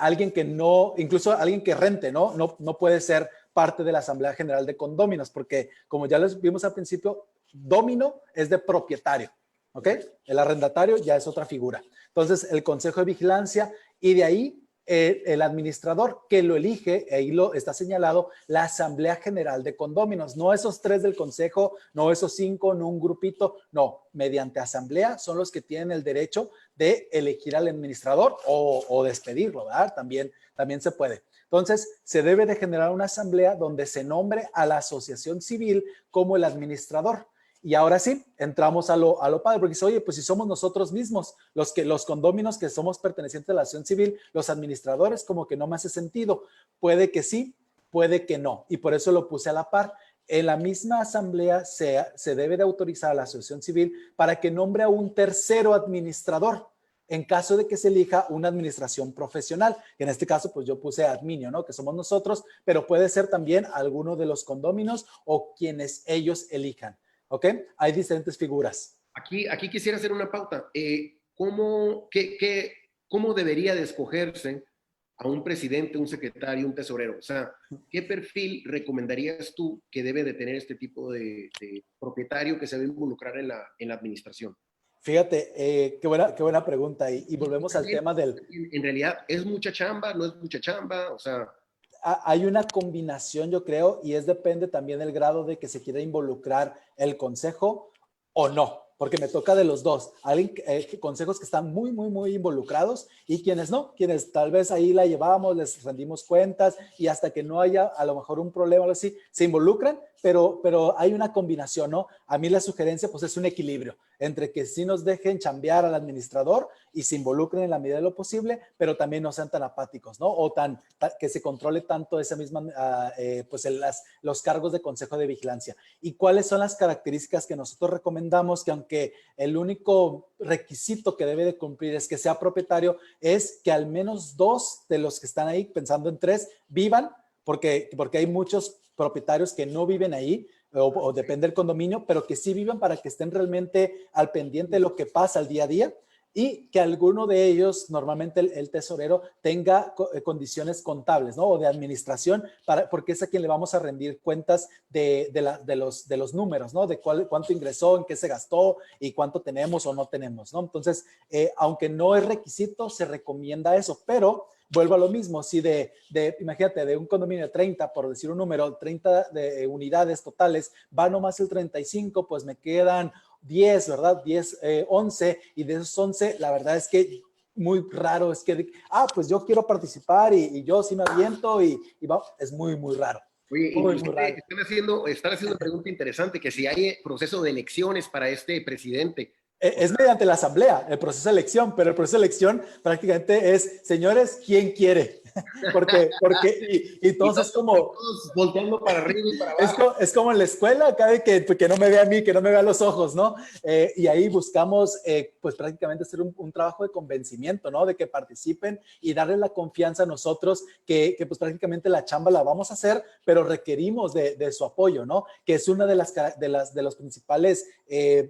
alguien que no, incluso alguien que rente, ¿no? No puede ser parte de la Asamblea General de Condóminos, porque como ya les vimos al principio, domino es de propietario, ¿ok? El arrendatario ya es otra figura. Entonces, el Consejo de Vigilancia y de ahí el administrador que lo elige, ahí lo está señalado, la Asamblea General de Condóminos, no esos 3 del Consejo, no esos 5, no un grupito, no, mediante asamblea son los que tienen el derecho de elegir al administrador o despedirlo, ¿verdad? También se puede. Entonces, se debe de generar una asamblea donde se nombre a la asociación civil como el administrador. Y ahora sí, entramos a lo padre, porque dice, oye, pues si somos nosotros mismos, los condóminos que somos pertenecientes a la acción civil, los administradores, como que no me hace sentido. Puede que sí, puede que no. Y por eso lo puse a la par. En la misma asamblea se debe de autorizar a la asociación civil para que nombre a un tercero administrador en caso de que se elija una administración profesional. En este caso, pues yo puse adminio, ¿no? Que somos nosotros, pero puede ser también alguno de los condóminos o quienes ellos elijan. ¿Ok? Hay diferentes figuras. Aquí quisiera hacer una pauta. ¿Cómo debería de escogerse a un presidente, un secretario, un tesorero? O sea, ¿qué perfil recomendarías tú que debe de tener este tipo de propietario que se debe involucrar en la administración? Fíjate, qué buena pregunta. Y volvemos al tema del... En realidad, ¿es mucha chamba? ¿No es mucha chamba? O sea... Hay una combinación, yo creo, y depende también del grado de que se quiera involucrar el consejo o no, porque me toca de los dos. Hay consejos que están muy, muy, muy involucrados y quienes no, quienes tal vez ahí la llevamos, les rendimos cuentas y hasta que no haya a lo mejor un problema o algo así, se involucran, pero hay una combinación, ¿no? A mí la sugerencia pues es un equilibrio entre que sí nos dejen chambear al administrador y se involucren en la medida de lo posible, pero también no sean tan apáticos, ¿no? O que se controle tanto esa misma, pues los cargos de consejo de vigilancia. ¿Y cuáles son las características que nosotros recomendamos? Que aunque el único requisito que debe de cumplir es que sea propietario, es que al menos 2 de los que están ahí, pensando en 3, vivan, porque hay muchos propietarios que no viven ahí, o depende del condominio, pero que sí vivan para que estén realmente al pendiente de lo que pasa al día a día y que alguno de ellos, normalmente el tesorero, tenga condiciones contables, ¿no? O de administración, porque es a quien le vamos a rendir cuentas de los números, ¿no? De cuánto ingresó, en qué se gastó y cuánto tenemos o no tenemos, ¿no? Entonces, aunque no es requisito, se recomienda eso, pero vuelvo a lo mismo, si imagínate, de un condominio de 30, por decir un número, 30 de unidades totales, va nomás el 35, pues me quedan 10, ¿verdad? 10, 11, y de esos 11, la verdad es que muy raro es que, pues yo quiero participar y yo sí me aviento y va, es muy, muy raro. Oye, muy raro. Están haciendo una pregunta interesante, que si hay proceso de elecciones para este presidente. Es mediante la asamblea, el proceso de elección, pero el proceso de elección prácticamente es, señores, ¿quién quiere? y todos es como... Todos volteando para arriba y para abajo. Es como en la escuela, cada vez que no me vea a mí, que no me vea los ojos, ¿no? Y ahí buscamos, pues prácticamente hacer un trabajo de convencimiento, ¿no? De que participen y darles la confianza a nosotros que pues prácticamente la chamba la vamos a hacer, pero requerimos de su apoyo, ¿no? Que es una de las principales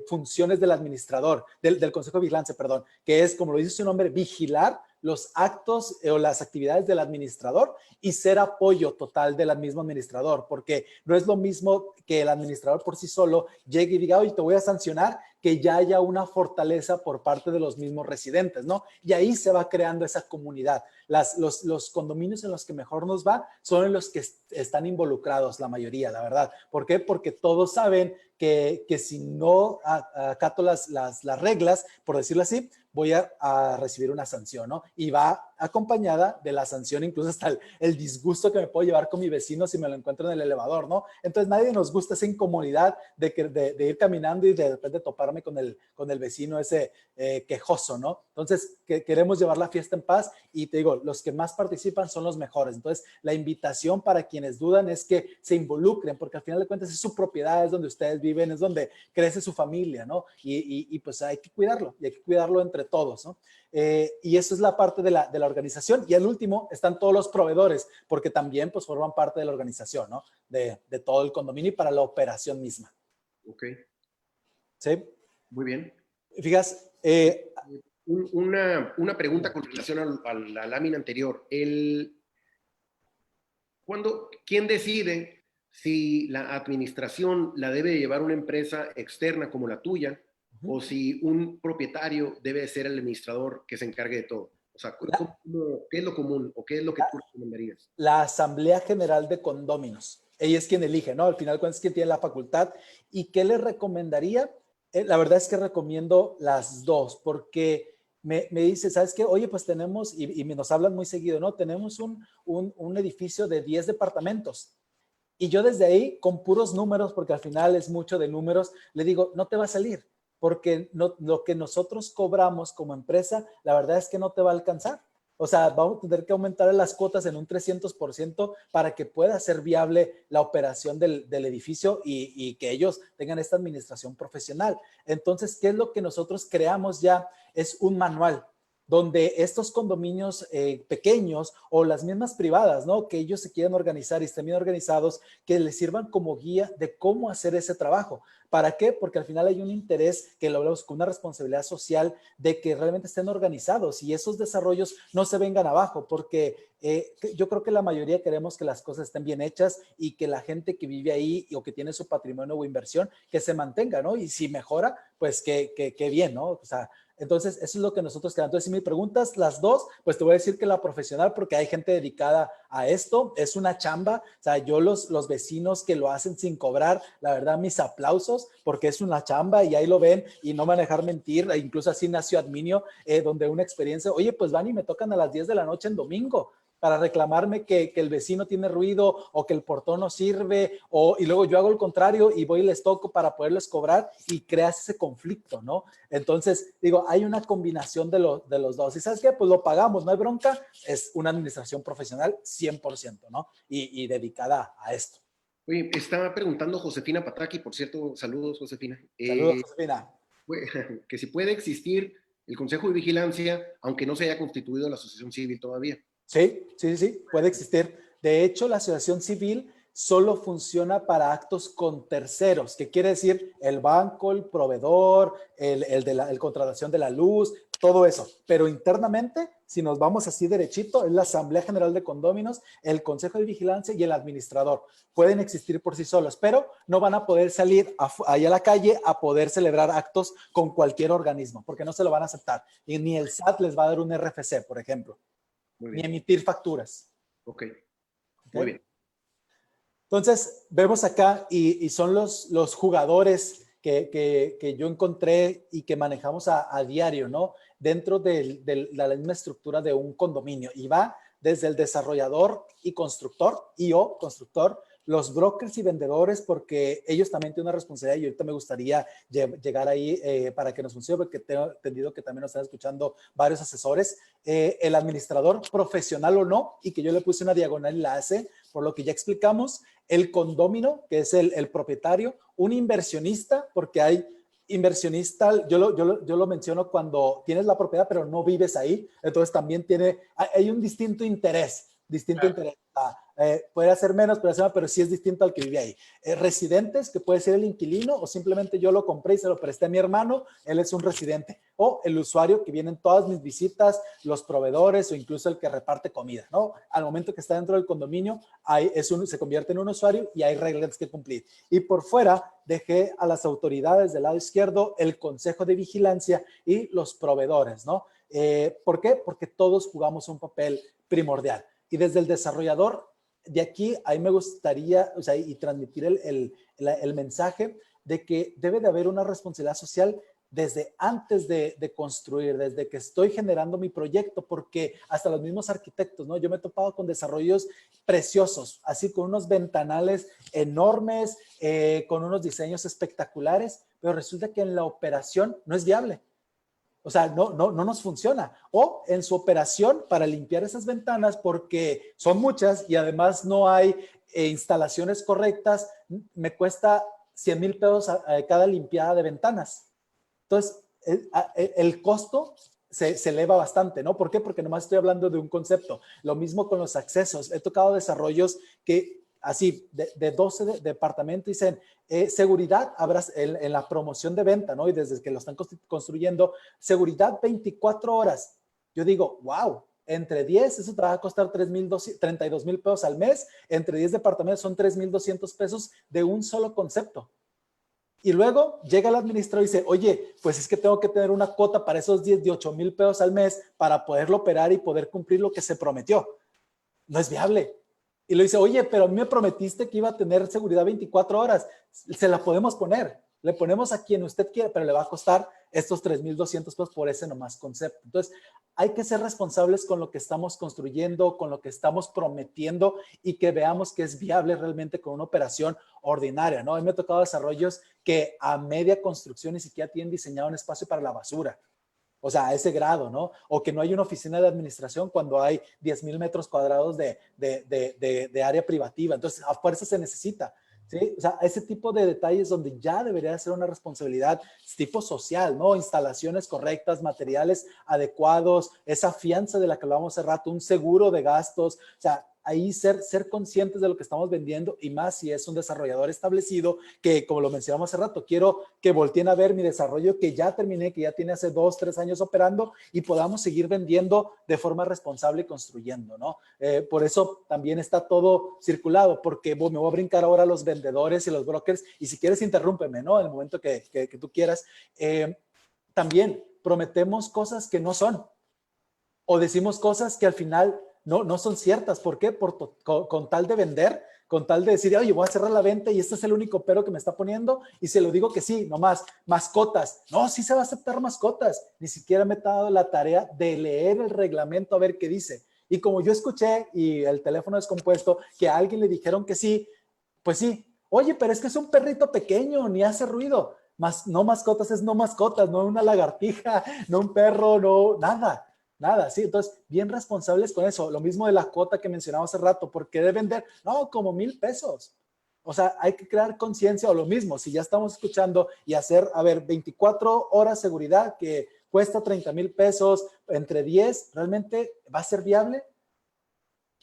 funciones del administrador, del Consejo de Vigilancia, perdón, que es, como lo dice su nombre, vigilar los actos o las actividades del administrador y ser apoyo total del mismo administrador, porque no es lo mismo que el administrador por sí solo llegue y diga, oye, te voy a sancionar, que ya haya una fortaleza por parte de los mismos residentes, ¿no? Y ahí se va creando esa comunidad. Los condominios en los que mejor nos va son en los que están involucrados la mayoría, la verdad. ¿Por qué? Porque todos saben que si no acato las reglas, por decirlo así, voy a recibir una sanción, ¿no? Y va acompañada de la sanción, incluso hasta el disgusto que me puedo llevar con mi vecino si me lo encuentro en el elevador, ¿no? Entonces nadie nos gusta esa incomodidad de ir caminando y de repente toparme con el vecino ese quejoso, ¿no? Entonces queremos llevar la fiesta en paz y te digo, los que más participan son los mejores. Entonces la invitación para quienes dudan es que se involucren, porque al final de cuentas es su propiedad, es donde ustedes viven, es donde crece su familia, ¿no? Y pues hay que cuidarlo, y hay que cuidarlo entre todos, ¿no? Y eso es la parte de la organización. Y al último están todos los proveedores, porque también pues forman parte de la organización, ¿no? De todo el condominio y para la operación misma. Ok. ¿Sí? Muy bien. Fijas, una pregunta con relación a la lámina anterior. ¿Quién decide si la administración la debe llevar una empresa externa como la tuya o si un propietario debe ser el administrador que se encargue de todo? O sea, ¿qué es lo común o qué es lo que tú recomendarías? La Asamblea General de Condóminos. Ella es quien elige, ¿no? Al final es quien tiene la facultad. ¿Y qué le recomendaría? La verdad es que recomiendo las dos, porque me dice, ¿sabes qué? Oye, pues tenemos, y nos hablan muy seguido, ¿no? Tenemos un edificio de 10 departamentos. Y yo desde ahí, con puros números, porque al final es mucho de números, le digo, no te va a salir, porque lo que nosotros cobramos como empresa, la verdad es que no te va a alcanzar. O sea, vamos a tener que aumentar las cuotas en un 300% para que pueda ser viable la operación del edificio y que ellos tengan esta administración profesional. Entonces, ¿qué es lo que nosotros creamos ya? Es un manual donde estos condominios pequeños o las mismas privadas, ¿no? Que ellos se quieran organizar y estén bien organizados, que les sirvan como guía de cómo hacer ese trabajo. ¿Para qué? Porque al final hay un interés que lo hablamos con una responsabilidad social de que realmente estén organizados y esos desarrollos no se vengan abajo, porque yo creo que la mayoría queremos que las cosas estén bien hechas y que la gente que vive ahí o que tiene su patrimonio o inversión, que se mantenga, ¿no? Y si mejora, pues qué bien, ¿no? O sea, entonces, eso es lo que nosotros queremos. Entonces, si me preguntas las dos, pues te voy a decir que la profesional, porque hay gente dedicada a esto, es una chamba. O sea, yo los vecinos que lo hacen sin cobrar, la verdad, mis aplausos, porque es una chamba y ahí lo ven y no me van a dejar mentir. Incluso así nació Adminio, donde una experiencia, oye, pues van y me tocan a las 10 de la noche en domingo para reclamarme que el vecino tiene ruido o que el portón no sirve y luego yo hago el contrario y voy y les toco para poderles cobrar y creas ese conflicto, ¿no? Entonces, digo, hay una combinación de los dos. ¿Y sabes qué? Pues lo pagamos, no hay bronca. Es una administración profesional 100%, ¿no? Y dedicada a esto. Oye, estaba preguntando Josefina Pataki, por cierto, saludos, Josefina. Saludos, Josefina. Que si puede existir el Consejo de Vigilancia, aunque no se haya constituido la asociación civil todavía. Sí, puede existir. De hecho, la asociación civil solo funciona para actos con terceros, que quiere decir el banco, el proveedor, el contratación de la luz, todo eso. Pero internamente, si nos vamos así derechito, es la Asamblea General de Condóminos, el Consejo de Vigilancia y el administrador. Pueden existir por sí solos, pero no van a poder salir ahí a la calle a poder celebrar actos con cualquier organismo, porque no se lo van a aceptar. Y ni el SAT les va a dar un RFC, por ejemplo, ni emitir facturas. Ok, muy bien. Entonces, vemos acá y son los jugadores que yo encontré y que manejamos a diario, ¿no? Dentro de la misma estructura de un condominio. Y va desde el desarrollador y constructor, constructor, los brokers y vendedores, porque ellos también tienen una responsabilidad y ahorita me gustaría llegar ahí para que nos funcione, porque tengo entendido que también nos están escuchando varios asesores, el administrador profesional o no, y que yo le puse una diagonal y la hace, por lo que ya explicamos, el condómino, que es el propietario, un inversionista, porque hay inversionista, yo lo menciono cuando tienes la propiedad, pero no vives ahí, entonces también hay un distinto interés. Puede hacer menos, puede hacer más, pero sí es distinto al que vive ahí. Residentes, que puede ser el inquilino, o simplemente yo lo compré y se lo presté a mi hermano, él es un residente. O el usuario que viene en todas mis visitas, los proveedores o incluso el que reparte comida, ¿no? Al momento que está dentro del condominio, se convierte en un usuario y hay reglas que cumplir. Y por fuera, dejé a las autoridades del lado izquierdo el Consejo de Vigilancia y los proveedores, ¿no? ¿Por qué? Porque todos jugamos un papel primordial. Y desde el desarrollador, de aquí, ahí me gustaría, o sea, y transmitir el mensaje de que debe de haber una responsabilidad social desde antes de construir, desde que estoy generando mi proyecto, porque hasta los mismos arquitectos, ¿no? Yo me he topado con desarrollos preciosos, así con unos ventanales enormes, con unos diseños espectaculares, pero resulta que en la operación no es viable. O sea, no nos funciona. O en su operación para limpiar esas ventanas, porque son muchas y además no hay instalaciones correctas, me cuesta 100,000 pesos a cada limpiada de ventanas. Entonces, el costo se eleva bastante, ¿no? ¿Por qué? Porque nomás estoy hablando de un concepto. Lo mismo con los accesos. He tocado desarrollos que, así, de 12 departamentos dicen, seguridad, habrá en la promoción de venta, ¿no? Y desde que lo están construyendo, seguridad 24 horas. Yo digo, wow, entre 10, eso te va a costar 32,000 pesos al mes. Entre 10 departamentos son 3,200 pesos de un solo concepto. Y luego llega el administrador y dice, oye, pues es que tengo que tener una cuota para esos 10 de 8,000 pesos al mes para poderlo operar y poder cumplir lo que se prometió. No es viable. Y le dice, oye, pero a mí me prometiste que iba a tener seguridad 24 horas. Se la podemos poner. Le ponemos a quien usted quiera, pero le va a costar estos 3,200 pesos por ese nomás concepto. Entonces, hay que ser responsables con lo que estamos construyendo, con lo que estamos prometiendo y que veamos que es viable realmente con una operación ordinaria, ¿no? A mí me ha tocado desarrollos que a media construcción ni siquiera tienen diseñado un espacio para la basura. O sea, a ese grado, ¿no? O que no hay una oficina de administración cuando hay 10,000 metros cuadrados de área privativa. Entonces, a fuerza se necesita. ¿Sí? O sea, ese tipo de detalles donde ya debería ser una responsabilidad tipo social, ¿no? Instalaciones correctas, materiales adecuados, esa fianza de la que hablábamos hace rato, un seguro de gastos, o sea, ahí ser conscientes de lo que estamos vendiendo y más si es un desarrollador establecido que, como lo mencionamos hace rato, quiero que volteen a ver mi desarrollo que ya terminé, que ya tiene hace 2, 3 años operando y podamos seguir vendiendo de forma responsable y construyendo, ¿no? Por eso también está todo circulado, porque me voy a brincar ahora a los vendedores y los brokers y si quieres interrúmpeme, ¿no? En el momento que tú quieras. También prometemos cosas que no son o decimos cosas que al final no son ciertas. ¿Por qué? Con tal de vender, con tal de decir, oye, voy a cerrar la venta y este es el único pero que me está poniendo y se lo digo que sí, nomás, mascotas. No, sí se va a aceptar mascotas. Ni siquiera me he dado la tarea de leer el reglamento a ver qué dice. Y como yo escuché y el teléfono descompuesto que a alguien le dijeron que sí, pues sí. Oye, pero es que es un perrito pequeño, ni hace ruido. No mascotas es no mascotas, no una lagartija, no un perro, no nada. Nada, sí, entonces, bien responsables con eso. Lo mismo de la cuota que mencionaba hace rato, porque deben vender, no, como 1,000 pesos. O sea, hay que crear conciencia o lo mismo, si ya estamos escuchando y hacer, a ver, 24 horas seguridad que cuesta 30,000 pesos entre 10, ¿realmente va a ser viable?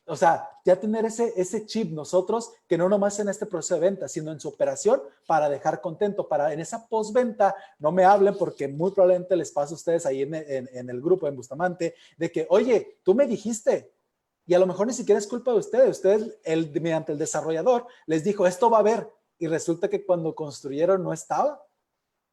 O sea, ya tener ese chip nosotros, que no nomás en este proceso de venta, sino en su operación para dejar contento, para en esa postventa, no me hablen porque muy probablemente les pasa a ustedes ahí en el grupo en Bustamante, de que, oye, tú me dijiste, y a lo mejor ni siquiera es culpa de ustedes, mediante el desarrollador les dijo, esto va a haber, y resulta que cuando construyeron no estaba.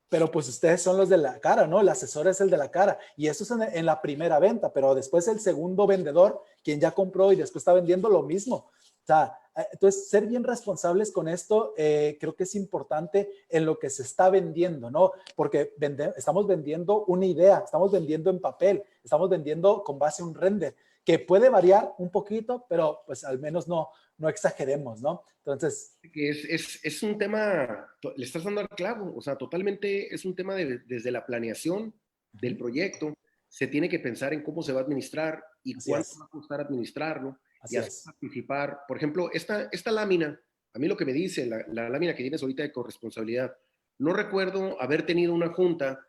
Pero pues ustedes son los de la cara, ¿no? El asesor es el de la cara. Y eso es en la primera venta, pero después el segundo vendedor, quien ya compró y después está vendiendo lo mismo. O sea, entonces ser bien responsables con esto creo que es importante en lo que se está vendiendo, ¿no? Porque estamos vendiendo una idea, estamos vendiendo en papel, estamos vendiendo con base a un render, que puede variar un poquito, pero pues al menos no exageremos, ¿no? Entonces... Es un tema, le estás dando al clavo, o sea, totalmente es un tema desde la planeación del proyecto, se tiene que pensar en cómo se va a administrar y Así cuánto es. va a costar administrarlo y Así hacer es. participar. Por ejemplo, esta lámina, a mí lo que me dice, la lámina que tienes ahorita de corresponsabilidad, no recuerdo haber tenido una junta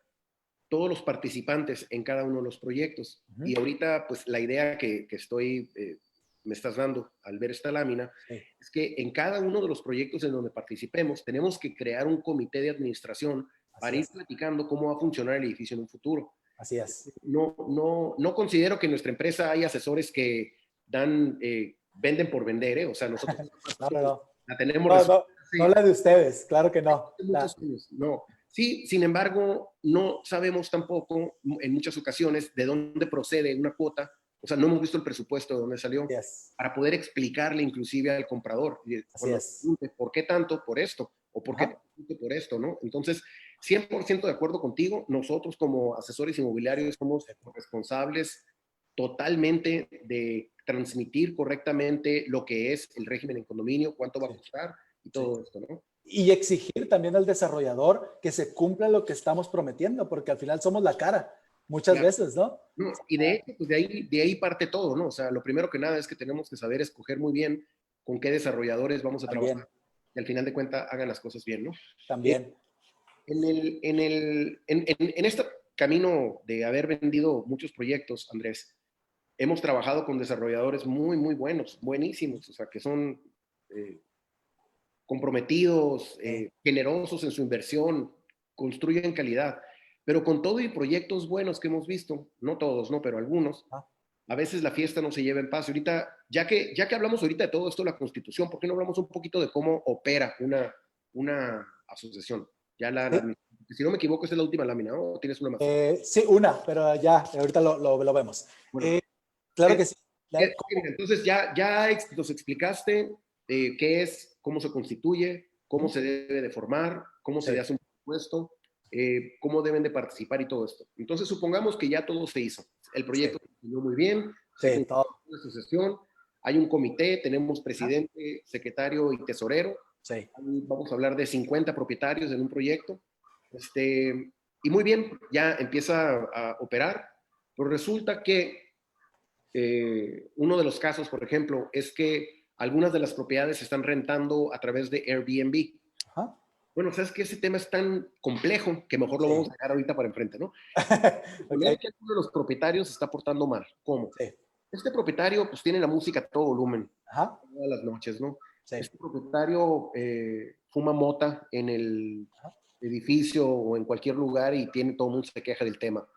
todos los participantes en cada uno de los proyectos. Y ahorita, pues la idea que me estás dando al ver esta lámina, Sí. es que en cada uno de los proyectos en donde participemos, tenemos que crear un comité de administración para ir platicando cómo va a funcionar el edificio en un futuro. Así es. No considero que en nuestra empresa hay asesores que venden por vender, ¿eh? O sea, nosotros No. la tenemos No, resuelta. no, no la de ustedes, claro que no. Muchos años, no. Sí, sin embargo, no sabemos tampoco en muchas ocasiones de dónde procede una cuota o sea, no hemos visto el presupuesto de dónde salió, Yes. para poder explicarle inclusive al comprador, Así es. ¿por qué tanto por esto? ¿O por qué Ajá. tanto por esto? ¿No? Entonces, 100% de acuerdo contigo, nosotros como asesores inmobiliarios somos responsables totalmente de transmitir correctamente lo que es el régimen en condominio, cuánto va a Sí. costar y Sí. todo esto, ¿no? Y exigir también al desarrollador que se cumpla lo que estamos prometiendo, porque al final somos la cara, muchas Claro. veces, ¿no? No, y de hecho, pues de ahí parte todo, ¿no? O sea, lo primero que nada es que tenemos que saber escoger muy bien con qué desarrolladores vamos a También, trabajar y al final de cuentas hagan las cosas bien, ¿no? Eh, también. en este camino de haber vendido muchos proyectos, Andrés, hemos trabajado con desarrolladores muy, muy buenos, buenísimos, o sea, que son eh, comprometidos, generosos en su inversión, construyen calidad. Pero con todo y proyectos buenos que hemos visto, no todos, no, pero algunos, Ah, a veces la fiesta no se lleva en paz. Y ahorita, ya que hablamos ahorita de todo esto de la Constitución, ¿por qué no hablamos un poquito de cómo opera una asociación? Ya sí, si no me equivoco, esta es la última lámina, ¿no? ¿O tienes una más? sí, una, pero ya, ahorita lo vemos. Bueno, Claro que sí. mira, entonces ya nos explicaste qué es, cómo se constituye, cómo se debe de formar, cómo se Sí, hace un presupuesto, cómo deben de participar y todo esto. Entonces supongamos que ya todo se hizo. El sí, proyecto funcionó muy bien, se sí, cumplió todo. la asociación, hay un comité, tenemos Ajá, presidente, secretario y tesorero. sí, Vamos a hablar de 50 propietarios en un proyecto. Y muy bien, ya empieza a operar, pero resulta que uno de los casos, por ejemplo, es que algunas de las propiedades se están rentando a través de Airbnb. ajá, Bueno, sabes que ese tema es tan complejo que mejor lo sí. vamos a dejar ahorita para enfrente, ¿no? Ok, Suponer que uno de los propietarios se está portando mal. ¿Cómo? sí, Este propietario pues tiene la música a todo volumen, ajá, todas las noches, ¿no? sí, Este propietario fuma mota en el ajá, edificio o en cualquier lugar y tiene todo el mundo se queja del tema.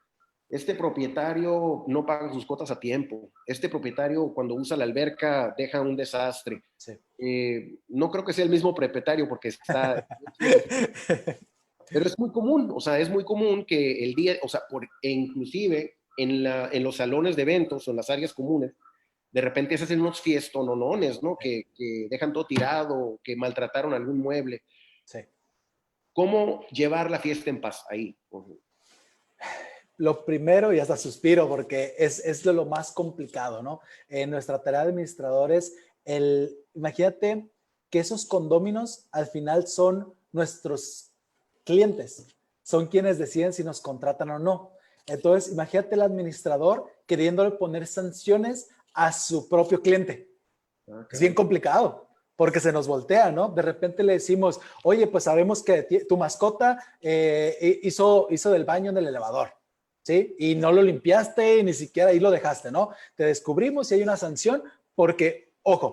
Este propietario no paga sus cuotas a tiempo. Este propietario cuando usa la alberca deja un desastre. sí. No creo que sea el mismo propietario porque está... Pero es muy común, o sea, es muy común que el día, o sea, e inclusive en los salones de eventos o en las áreas comunes, de repente se hacen unos fiestononones, ¿no? Que dejan todo tirado, que maltrataron algún mueble. Sí. ¿Cómo llevar la fiesta en paz ahí? Lo primero, y hasta suspiro porque es de lo más complicado, ¿no? En nuestra tarea de administradores, imagínate que esos condóminos al final son nuestros clientes, son quienes deciden si nos contratan o no. Entonces, imagínate el administrador queriéndole poner sanciones a su propio cliente. Ah, Es bien caray. complicado porque se nos voltea, ¿no? De repente le decimos, oye, pues sabemos que tu mascota hizo del baño en el elevador, ¿sí? Y no lo limpiaste y ni siquiera ahí lo dejaste, ¿no? Te descubrimos y hay una sanción porque, ojo,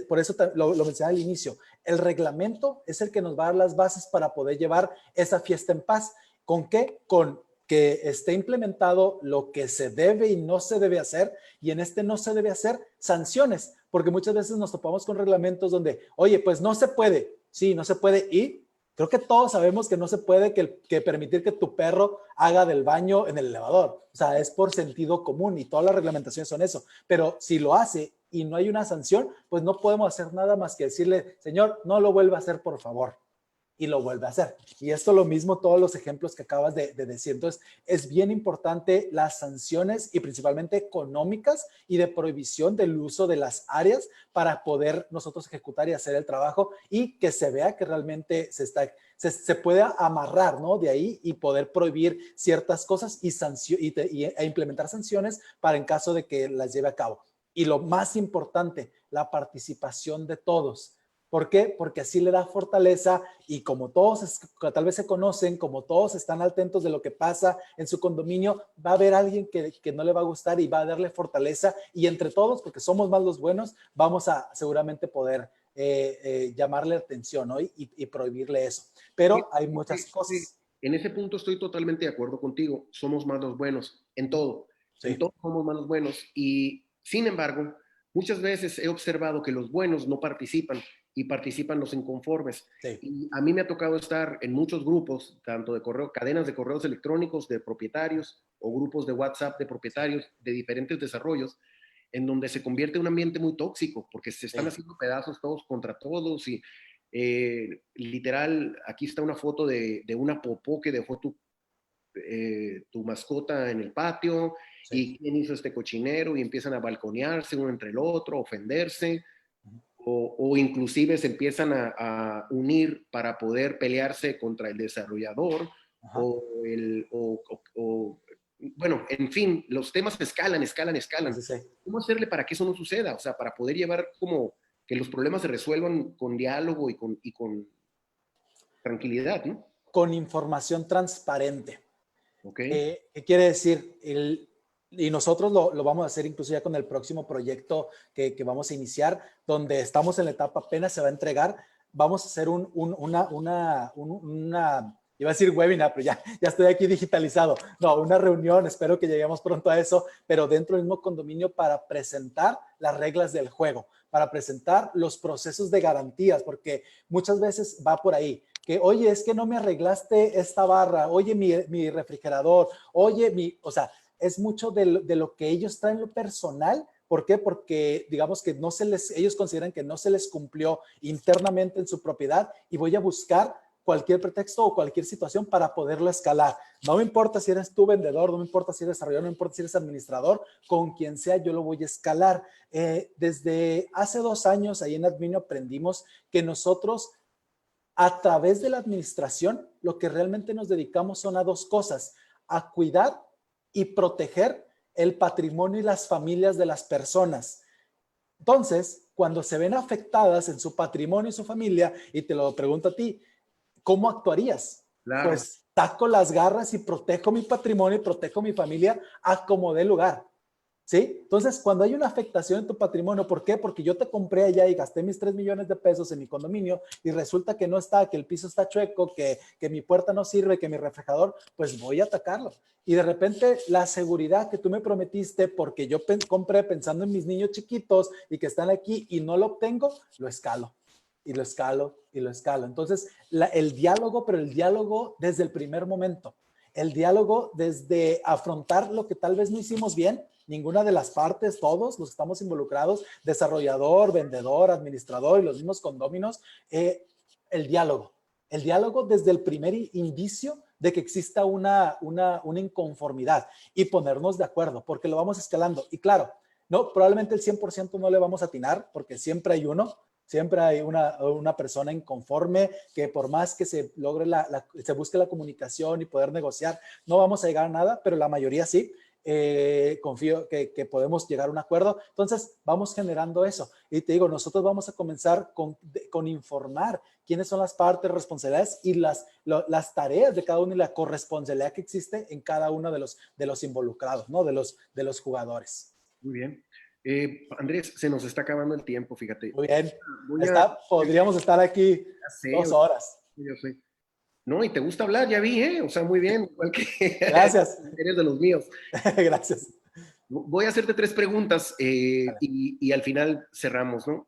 por eso lo mencioné al inicio, el reglamento es el que nos va a dar las bases para poder llevar esa fiesta en paz. ¿Con qué? Con que esté implementado lo que se debe y no se debe hacer, y en este no se debe hacer sanciones, porque muchas veces nos topamos con reglamentos donde, oye, pues no se puede, sí, no se puede, y creo que todos sabemos que no se puede que permitir que tu perro haga del baño en el elevador, o sea, es por sentido común y todas las reglamentaciones son eso, pero si lo hace y no hay una sanción, pues no podemos hacer nada más que decirle, señor, no lo vuelva a hacer, por favor, y lo vuelve a hacer. Y esto lo mismo, todos los ejemplos que acabas de decir. Entonces, es bien importante las sanciones y principalmente económicas y de prohibición del uso de las áreas para poder nosotros ejecutar y hacer el trabajo y que se vea que realmente se puede amarrar, ¿no? De ahí y poder prohibir ciertas cosas e implementar sanciones para en caso de que las lleve a cabo. Y lo más importante, la participación de todos. ¿Por qué? Porque así le da fortaleza y como todos tal vez se conocen, como todos están atentos de lo que pasa en su condominio, va a haber alguien que no le va a gustar y va a darle fortaleza y entre todos, porque somos más los buenos, vamos a seguramente poder llamarle atención, ¿no? Y prohibirle eso. Pero hay muchas cosas. En ese punto estoy totalmente de acuerdo contigo. Somos más los buenos en todo. En Sí, todo somos más los buenos. Y sin embargo, muchas veces he observado que los buenos no participan y participan los inconformes. sí, Y a mí me ha tocado estar en muchos grupos, tanto de correo, cadenas de correos electrónicos, de propietarios, o grupos de WhatsApp de propietarios de diferentes desarrollos, en donde se convierte en un ambiente muy tóxico, porque se están haciendo pedazos todos contra todos y literal, aquí está una foto de una popó que dejó tu mascota en el patio, Sí. y quién hizo este cochinero, y empiezan a balconearse uno entre el otro, ofenderse, o inclusive se empiezan a unir para poder pelearse contra el desarrollador, bueno, en fin, los temas escalan, escalan, escalan. Sí, sí, sí. ¿Cómo hacerle para que eso no suceda? O sea, para poder llevar como que los problemas se resuelvan con diálogo y con tranquilidad, ¿no? Con información transparente. Ok. ¿Qué quiere decir? Y nosotros lo vamos a hacer incluso ya con el próximo proyecto que vamos a iniciar, donde estamos en la etapa, apenas se va a entregar. Vamos a hacer iba a decir webinar, pero ya estoy aquí digitalizado. No, una reunión, espero que lleguemos pronto a eso, pero dentro del mismo condominio para presentar las reglas del juego, para presentar los procesos de garantías, porque muchas veces va por ahí. Que, oye, es que no me arreglaste esta barra, oye, mi refrigerador, oye, o sea, es mucho de lo que ellos traen lo personal. ¿Por qué? Porque digamos que ellos consideran que no se les cumplió internamente en su propiedad y voy a buscar cualquier pretexto o cualquier situación para poderlo escalar. No me importa si eres tú vendedor, no me importa si eres desarrollador, no me importa si eres administrador, con quien sea yo lo voy a escalar. Desde hace 2 años ahí en Adminio aprendimos que nosotros a través de la administración, lo que realmente nos dedicamos son a 2 cosas, a cuidar y proteger el patrimonio y las familias de las personas. Entonces, cuando se ven afectadas en su patrimonio y su familia, y te lo pregunto a ti, ¿cómo actuarías? Claro. Pues saco las garras y protejo mi patrimonio y protejo mi familia a como dé lugar. ¿Sí? Entonces, cuando hay una afectación en tu patrimonio, ¿por qué? Porque yo te compré allá y gasté mis 3 millones de pesos en mi condominio y resulta que no está, que el piso está chueco, que mi puerta no sirve, que mi refrigerador, pues voy a atacarlo. Y de repente la seguridad que tú me prometiste porque yo compré pensando en mis niños chiquitos y que están aquí y no lo obtengo, lo escalo. Y lo escalo y lo escalo. Entonces, el diálogo, pero el diálogo desde el primer momento. El diálogo desde afrontar lo que tal vez no hicimos bien, ninguna de las partes, todos los que estamos involucrados, desarrollador, vendedor, administrador y los mismos condóminos, el diálogo desde el primer indicio de que exista una inconformidad y ponernos de acuerdo, porque lo vamos escalando. Y claro, no, probablemente el 100% no le vamos a atinar, porque siempre hay uno, siempre hay una persona inconforme que por más que se logre se busque la comunicación y poder negociar, no vamos a llegar a nada, pero la mayoría sí. Confío que podemos llegar a un acuerdo. Entonces, vamos generando eso. Y te digo, nosotros vamos a comenzar con informar quiénes son las partes, responsabilidades y las tareas de cada uno y la corresponsabilidad que existe en cada uno de los involucrados, ¿no? De los jugadores. Muy bien. Andrés, se nos está acabando el tiempo, fíjate. Muy bien. Podríamos estar aquí Ya sé, 2 horas. yo sé. No, y te gusta hablar, ya vi, ¿eh? O sea, muy bien, igual que Gracias. eres de los míos. Gracias. Voy a hacerte 3 preguntas y al final cerramos, ¿no?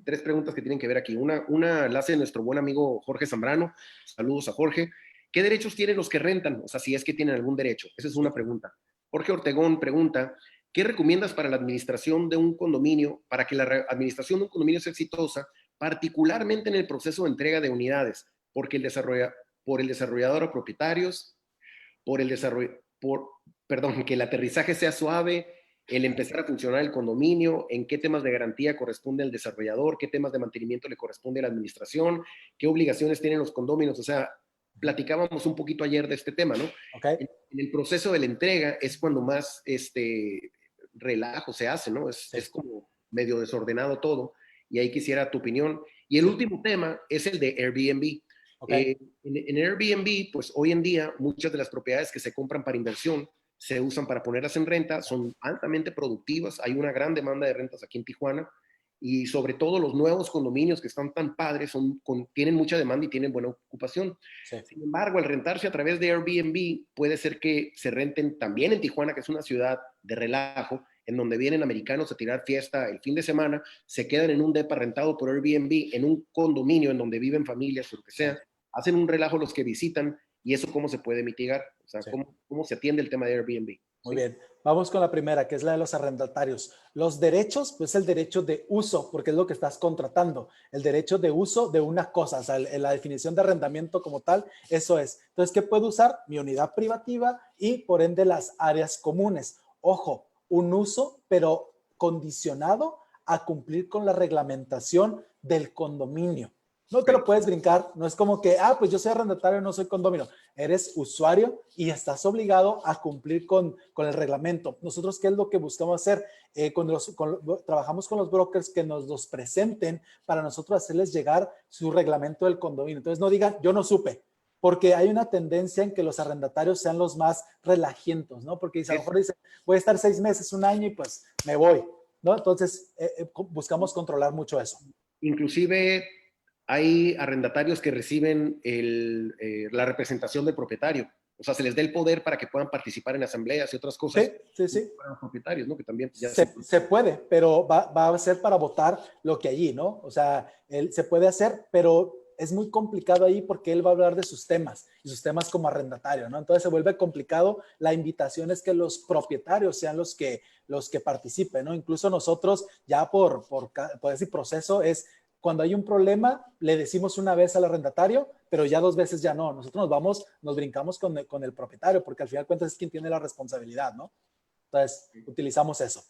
3 preguntas que tienen que ver aquí. Una la hace nuestro buen amigo Jorge Zambrano. Saludos a Jorge. ¿Qué derechos tienen los que rentan? O sea, si es que tienen algún derecho. Esa es una pregunta. Jorge Ortegón pregunta, ¿qué recomiendas para la administración de un condominio, para que la administración de un condominio sea exitosa, particularmente en el proceso de entrega de unidades? Porque por el desarrollador o propietarios, por el desarrollo, perdón, que el aterrizaje sea suave, el empezar a funcionar el condominio, en qué temas de garantía corresponde al desarrollador, qué temas de mantenimiento le corresponde a la administración, qué obligaciones tienen los condóminos. O sea, platicábamos un poquito ayer de este tema, ¿no? Okay. En el proceso de la entrega es cuando más relajo se hace, ¿no? Es como medio desordenado todo, y ahí quisiera tu opinión. Y el último tema es el de Airbnb. Okay. En Airbnb, pues hoy en día muchas de las propiedades que se compran para inversión se usan para ponerlas en renta, son altamente productivas, hay una gran demanda de rentas aquí en Tijuana, y sobre todo los nuevos condominios que están tan padres tienen mucha demanda y tienen buena ocupación. Sí. Sin embargo, al rentarse a través de Airbnb, puede ser que se renten también en Tijuana, que es una ciudad de relajo, en donde vienen americanos a tirar fiesta el fin de semana, se quedan en un depa rentado por Airbnb, en un condominio en donde viven familias o lo que sea, hacen un relajo los que visitan, y eso cómo se puede mitigar. sea, Sí. cómo se atiende el tema de Airbnb. Muy ¿sí? bien, vamos con la primera, que es la de los arrendatarios. Los derechos, pues el derecho de uso, porque es lo que estás contratando, el derecho de uso de una cosa, o sea, la definición de arrendamiento como tal, eso es. Entonces, ¿qué puedo usar? Mi unidad privativa y por ende las áreas comunes. Ojo, un uso, pero condicionado a cumplir con la reglamentación del condominio. No te lo Ok. puedes brincar, no es como que, pues yo soy arrendatario, no soy condominio. Eres usuario y estás obligado a cumplir con el reglamento. Nosotros, ¿qué es lo que buscamos hacer? Trabajamos con los brokers que nos los presenten para nosotros hacerles llegar su reglamento del condominio. Entonces, no digan, yo no supe, porque hay una tendencia en que los arrendatarios sean los más relajientos, ¿no? Porque a lo mejor dicen, voy a estar 6 meses, un año y pues me voy, ¿no? Entonces, buscamos controlar mucho eso. Inclusive hay arrendatarios que reciben la representación del propietario. O sea, se les da el poder para que puedan participar en asambleas y otras cosas Sí, sí, sí. para los propietarios, ¿no? Que también ya Se puede, pero va a ser para votar lo que allí, ¿no? O sea, se puede hacer, pero es muy complicado ahí porque él va a hablar de sus temas y sus temas como arrendatario, ¿no? Entonces se vuelve complicado. La invitación es que los propietarios sean los que participen, ¿no? Incluso nosotros ya por decir proceso es cuando hay un problema, le decimos una vez al arrendatario, pero ya 2 veces ya no. Nosotros nos brincamos con el propietario porque al final de cuentas es quien tiene la responsabilidad, ¿no? Entonces, utilizamos eso.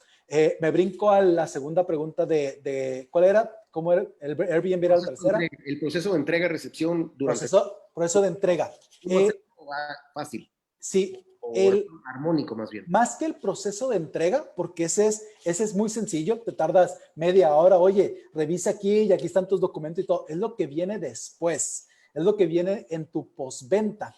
Me brinco a la segunda pregunta de ¿cuál era? ¿Cómo era? ¿El Airbnb era la tercera? el proceso de entrega-recepción durante... Proceso de entrega. ¿Cómo hacerlo fácil? Sí, O armónico más bien. más que el proceso de entrega, porque ese es muy sencillo, te tardas media hora, oye, revisa aquí y aquí están tus documentos y todo, es lo que viene después, es lo que viene en tu postventa.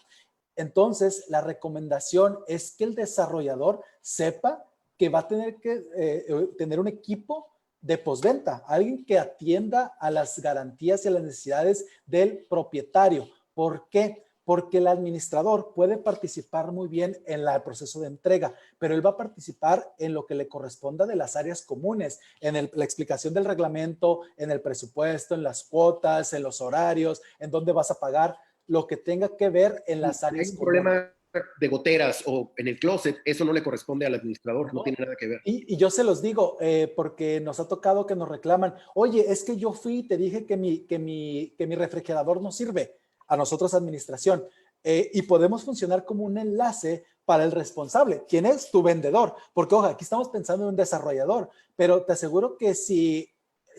Entonces, la recomendación es que el desarrollador sepa que va a tener que tener un equipo de postventa, alguien que atienda a las garantías y a las necesidades del propietario. ¿Por qué? Porque el administrador puede participar muy bien en el proceso de entrega, pero él va a participar en lo que le corresponda de las áreas comunes, en la explicación del reglamento, en el presupuesto, en las cuotas, en los horarios, en dónde vas a pagar, lo que tenga que ver en las áreas comunes. Hay un comunes. problema de goteras o en el closet, eso no le corresponde al administrador, no tiene nada que ver. Y yo se los digo, porque nos ha tocado que nos reclaman, oye, es que yo fui y te dije que mi refrigerador no sirve, a nosotros administración, y podemos funcionar como un enlace para el responsable. ¿Quién es? Tu vendedor, porque ojo, aquí estamos pensando en un desarrollador, pero te aseguro que si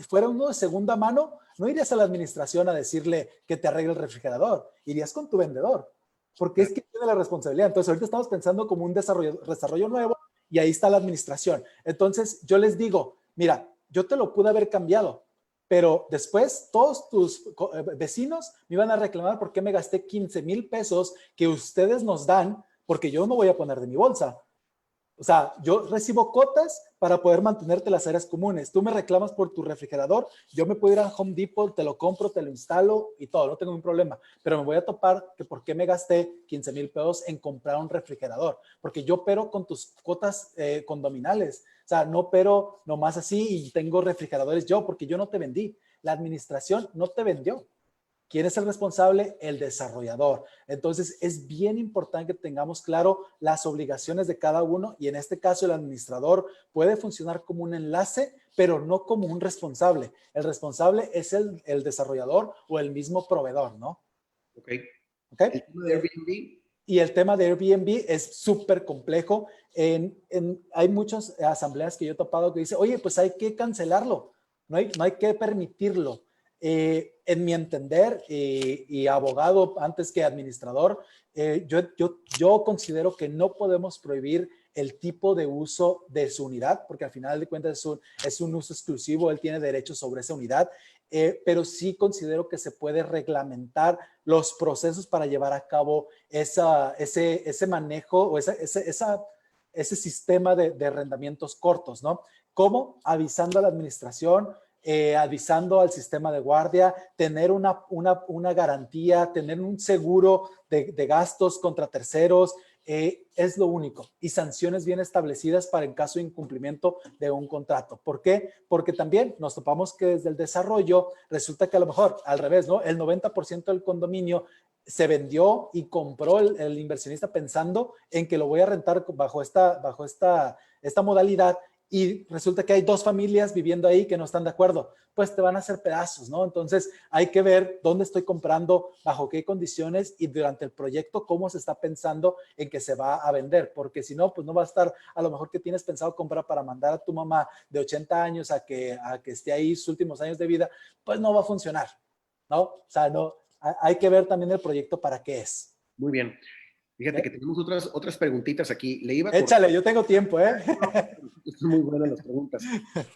fuera uno de segunda mano, no irías a la administración a decirle que te arregle el refrigerador, irías con tu vendedor, porque es que tiene la responsabilidad. Entonces ahorita estamos pensando como un desarrollo nuevo, y ahí está la administración. Entonces yo les digo, mira, yo te lo pude haber cambiado, pero después todos tus vecinos me iban a reclamar por qué me gasté 15,000 pesos que ustedes nos dan, porque yo no voy a poner de mi bolsa. O sea, yo recibo cuotas para poder mantenerte las áreas comunes. Tú me reclamas por tu refrigerador, yo me puedo ir a Home Depot, te lo compro, te lo instalo y todo, no tengo ningún problema. Pero me voy a topar que por qué me gasté 15,000 pesos en comprar un refrigerador. Porque yo opero con tus cuotas condominales. O sea, no opero nomás así y tengo refrigeradores yo, porque yo no te vendí. La administración no te vendió. ¿Quién es el responsable? El desarrollador. Entonces, es bien importante que tengamos claro las obligaciones de cada uno y en este caso el administrador puede funcionar como un enlace, pero no como un responsable. El responsable es el desarrollador o el mismo proveedor, ¿no? Ok. ¿Okay? El tema de Airbnb. Y el tema de Airbnb es súper complejo. Hay muchas asambleas que yo he topado que dicen, oye, pues hay que cancelarlo, no hay que permitirlo. En mi entender, y abogado antes que administrador, yo considero que no podemos prohibir el tipo de uso de su unidad, porque al final de cuentas es un uso exclusivo, él tiene derechos sobre esa unidad, pero sí considero que se puede reglamentar los procesos para llevar a cabo ese manejo o ese sistema de arrendamientos cortos, ¿no? ¿Cómo? Avisando a la administración, avisando al sistema de guardia, tener una garantía, tener un seguro de gastos contra terceros, es lo único. Y sanciones bien establecidas para en caso de incumplimiento de un contrato. ¿Por qué? Porque también nos topamos que desde el desarrollo resulta que a lo mejor al revés, ¿no? El 90% del condominio se vendió y compró el inversionista pensando en que lo voy a rentar bajo esta modalidad, y resulta que hay dos familias viviendo ahí que no están de acuerdo, pues te van a hacer pedazos, ¿no? Entonces hay que ver dónde estoy comprando, bajo qué condiciones y durante el proyecto cómo se está pensando en que se va a vender, porque si no, pues no va a estar, a lo mejor que tienes pensado comprar para mandar a tu mamá de 80 años a que esté ahí sus últimos años de vida, pues no va a funcionar, ¿no? O sea, no, hay que ver también el proyecto para qué es. Muy bien. Fíjate que ¿Okay? tenemos otras preguntitas aquí. Le iba a cortar. Échale, yo tengo tiempo, ¿eh? Están muy buenas las preguntas.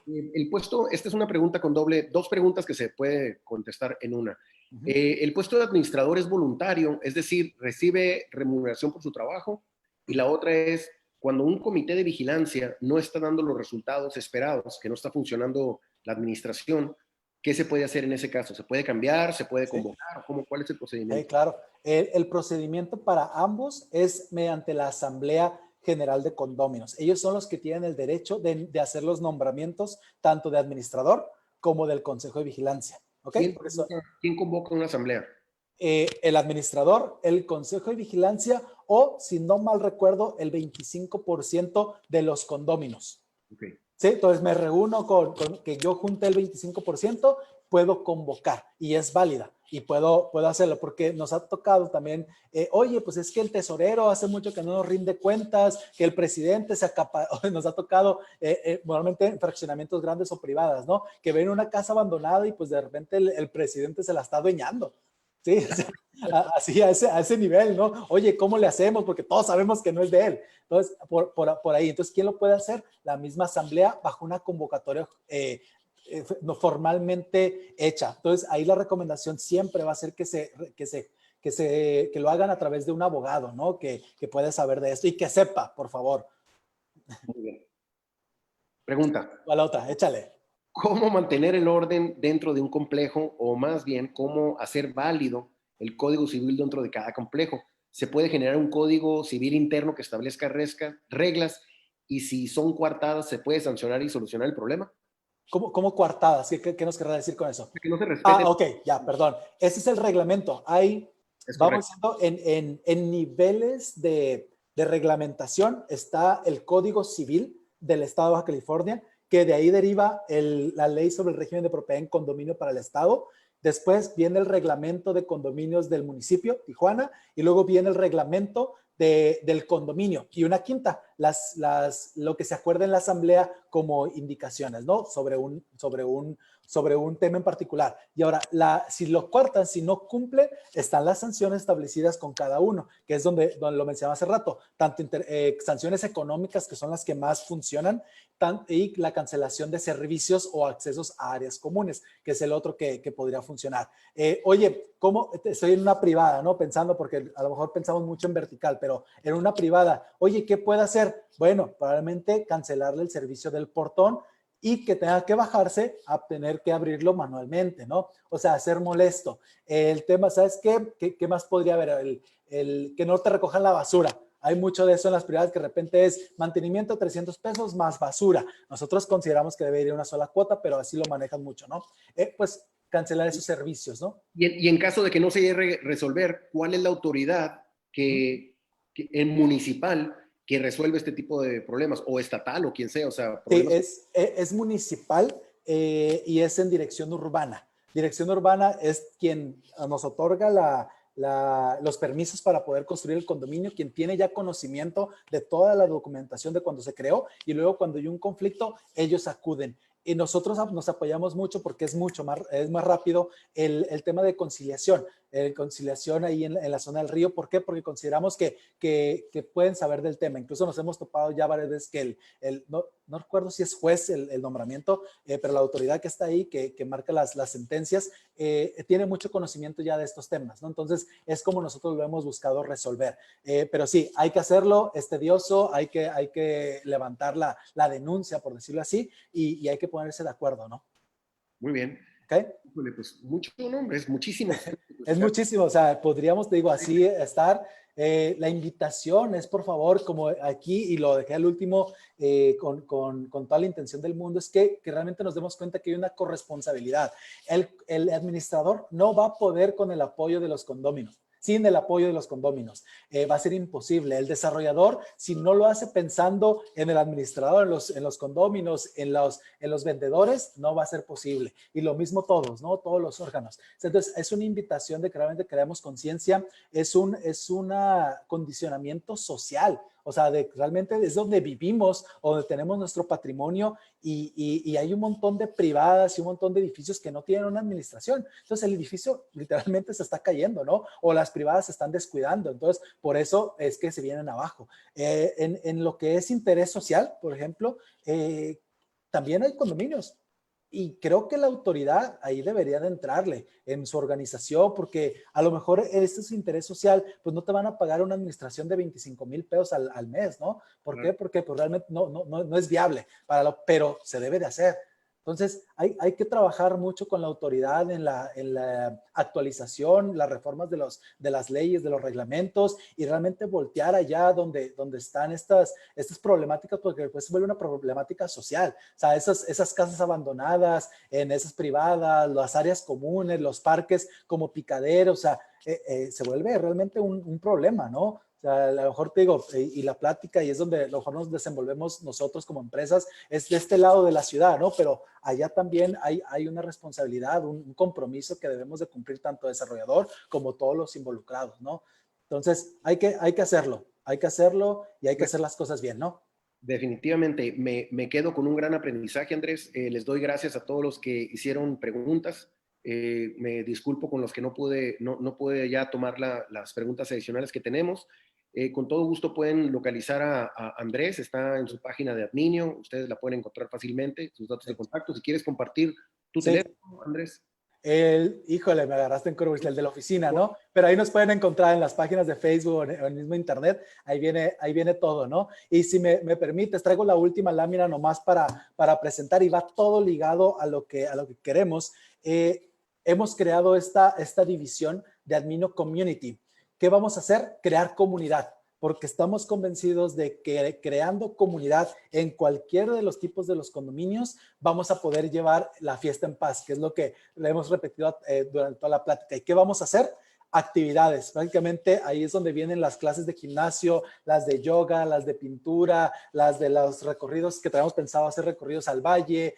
El puesto, esta es una pregunta con dos preguntas que se puede contestar en una. El puesto de administrador es voluntario, es decir, recibe remuneración por su trabajo. Y la otra es cuando un comité de vigilancia no está dando los resultados esperados, que no está funcionando la administración, ¿qué se puede hacer en ese caso? ¿Se puede cambiar? ¿Se puede Sí. convocar? ¿Cuál es el procedimiento? Claro, el procedimiento para ambos es mediante la Asamblea General de Condóminos. Ellos son los que tienen el derecho de hacer los nombramientos tanto de administrador como del Consejo de Vigilancia. ¿Ok? Por eso, ¿Quién convoca una asamblea? el administrador, el Consejo de Vigilancia o, si no mal recuerdo, el 25% de los condóminos. Okay. ¿Sí? Entonces me reúno con que yo junte el 25%, puedo convocar y es válida y puedo hacerlo porque nos ha tocado también, oye, pues es que el tesorero hace mucho que no nos rinde cuentas, que el presidente se acapara, nos ha tocado normalmente en fraccionamientos grandes o privadas, ¿no? Que ven una casa abandonada y pues de repente el presidente se la está adueñando. Sí, o sea, así a ese nivel, ¿no? Oye, ¿cómo le hacemos? Porque todos sabemos que no es de él. Entonces, por ahí. Entonces, ¿quién lo puede hacer? La misma asamblea bajo una convocatoria no formalmente hecha. Entonces, ahí la recomendación siempre va a ser que lo hagan a través de un abogado, ¿no? Que pueda saber de esto y que sepa, por favor. Muy bien. Pregunta. O a la otra, échale. ¿Cómo mantener el orden dentro de un complejo o más bien cómo hacer válido el código civil dentro de cada complejo? ¿Se puede generar un código civil interno que establezca reglas y si son coartadas se puede sancionar y solucionar el problema? ¿Cómo coartadas? ¿Qué nos querrá decir con eso? Que no se respete. Ok, ya, perdón. Ese es el reglamento. Es Vamos correcto. en niveles de reglamentación. Está el Código Civil del Estado de Baja California, que de ahí deriva la ley sobre el régimen de propiedad en condominio para el Estado. Después viene el reglamento de condominios del municipio, Tijuana, y luego viene el reglamento del condominio. Y una quinta, lo que se acuerda en la asamblea como indicaciones, ¿no? Sobre un tema en particular. Y ahora, si lo cortan, si no cumple, están las sanciones establecidas con cada uno, que es donde lo mencionaba hace rato, tanto sanciones económicas, que son las que más funcionan, y la cancelación de servicios o accesos a áreas comunes, que es el otro que podría funcionar. Oye, ¿cómo? Estoy en una privada, ¿no? Pensando, porque a lo mejor pensamos mucho en vertical, pero en una privada, oye, ¿qué puede hacer? Bueno, probablemente cancelarle el servicio del portón y que tenga que bajarse a tener que abrirlo manualmente, ¿no? O sea, ser molesto. El tema, ¿sabes qué? ¿Qué más podría haber? El que no te recojan la basura. Hay mucho de eso en las privadas que de repente es mantenimiento 300 pesos más basura. Nosotros consideramos que debe ir una sola cuota, pero así lo manejan mucho, ¿no? Pues cancelar esos servicios, ¿no? Y en caso de que no se llegue a resolver, ¿cuál es la autoridad en municipal que resuelve este tipo de problemas? O estatal o quien sea, o sea, Sí, problemas. es municipal y es en dirección urbana. Dirección urbana es quien nos otorga los permisos para poder construir el condominio, quien tiene ya conocimiento de toda la documentación de cuando se creó y luego cuando hay un conflicto, ellos acuden. Y nosotros nos apoyamos mucho porque es más rápido el tema de conciliación. Conciliación ahí en la zona del río. ¿Por qué? Porque consideramos que pueden saber del tema. Incluso nos hemos topado ya varias veces que no recuerdo si es juez el nombramiento, pero la autoridad que está ahí, que marca las sentencias, tiene mucho conocimiento ya de estos temas, ¿no? Entonces, es como nosotros lo hemos buscado resolver. Pero sí, hay que hacerlo, es tedioso, hay que levantar la denuncia, por decirlo así, y hay que ponerse de acuerdo, ¿no? Muy bien. ¿Okay? Pues mucho nombre, es muchísimo. Es muchísimo, o sea, podríamos, te digo, así estar La invitación es, por favor, como aquí, y lo dejé al último con toda la intención del mundo, es que realmente nos demos cuenta que hay una corresponsabilidad. El administrador no va a poder con el apoyo de los condóminos. Sin el apoyo de los condóminos, va a ser imposible. El desarrollador, si no lo hace pensando en el administrador, en los condóminos, en los vendedores, no va a ser posible. Y lo mismo todos, ¿no? Todos los órganos. Entonces, es una invitación de que realmente creemos conciencia, es un condicionamiento social. O sea, realmente es donde vivimos, donde tenemos nuestro patrimonio y hay un montón de privadas y un montón de edificios que no tienen una administración. Entonces, el edificio literalmente se está cayendo, ¿no? O las privadas se están descuidando. Entonces, por eso es que se vienen abajo. En lo que es interés social, por ejemplo, también hay condominios. Y creo que la autoridad ahí debería de entrarle en su organización, porque a lo mejor este es interés social, pues no te van a pagar una administración de 25,000 pesos al mes, ¿no? ¿Por qué? Porque pues realmente no es viable, pero se debe de hacer. Entonces, hay que trabajar mucho con la autoridad en la actualización, las reformas de las leyes, de los reglamentos y realmente voltear allá donde están estas problemáticas, porque después se vuelve una problemática social. O sea, esas casas abandonadas, en esas privadas, las áreas comunes, los parques como picaderos, o sea, se vuelve realmente un problema, ¿no? O sea, a lo mejor te digo, y la plática, y es donde a lo mejor nos desenvolvemos nosotros como empresas, es de este lado de la ciudad, ¿no? Pero allá también hay una responsabilidad, un compromiso que debemos de cumplir tanto desarrollador como todos los involucrados, ¿no? Entonces, hay que hacerlo y hay que hacer las cosas bien, ¿no? Definitivamente, me quedo con un gran aprendizaje, Andrés. Les doy gracias a todos los que hicieron preguntas. Me disculpo con los que no pude ya tomar las preguntas adicionales que tenemos. Con todo gusto pueden localizar a Andrés, está en su página de Adminio, ustedes la pueden encontrar fácilmente, sus datos de contacto. Si quieres compartir tu Sí. teléfono, Andrés. Híjole, me agarraste en curva, el de la oficina, ¿no? Pero ahí nos pueden encontrar en las páginas de Facebook o en el mismo internet, ahí viene todo, ¿no? Y si me permites, traigo la última lámina nomás para presentar y va todo ligado a lo que queremos. Hemos creado esta división de Admino Community. ¿Qué vamos a hacer? Crear comunidad, porque estamos convencidos de que creando comunidad en cualquiera de los tipos de los condominios vamos a poder llevar la fiesta en paz, que es lo que le hemos repetido durante toda la plática. ¿Y qué vamos a hacer? Actividades. Prácticamente ahí es donde vienen las clases de gimnasio, las de yoga, las de pintura, las de los recorridos que tenemos pensado hacer, recorridos al valle,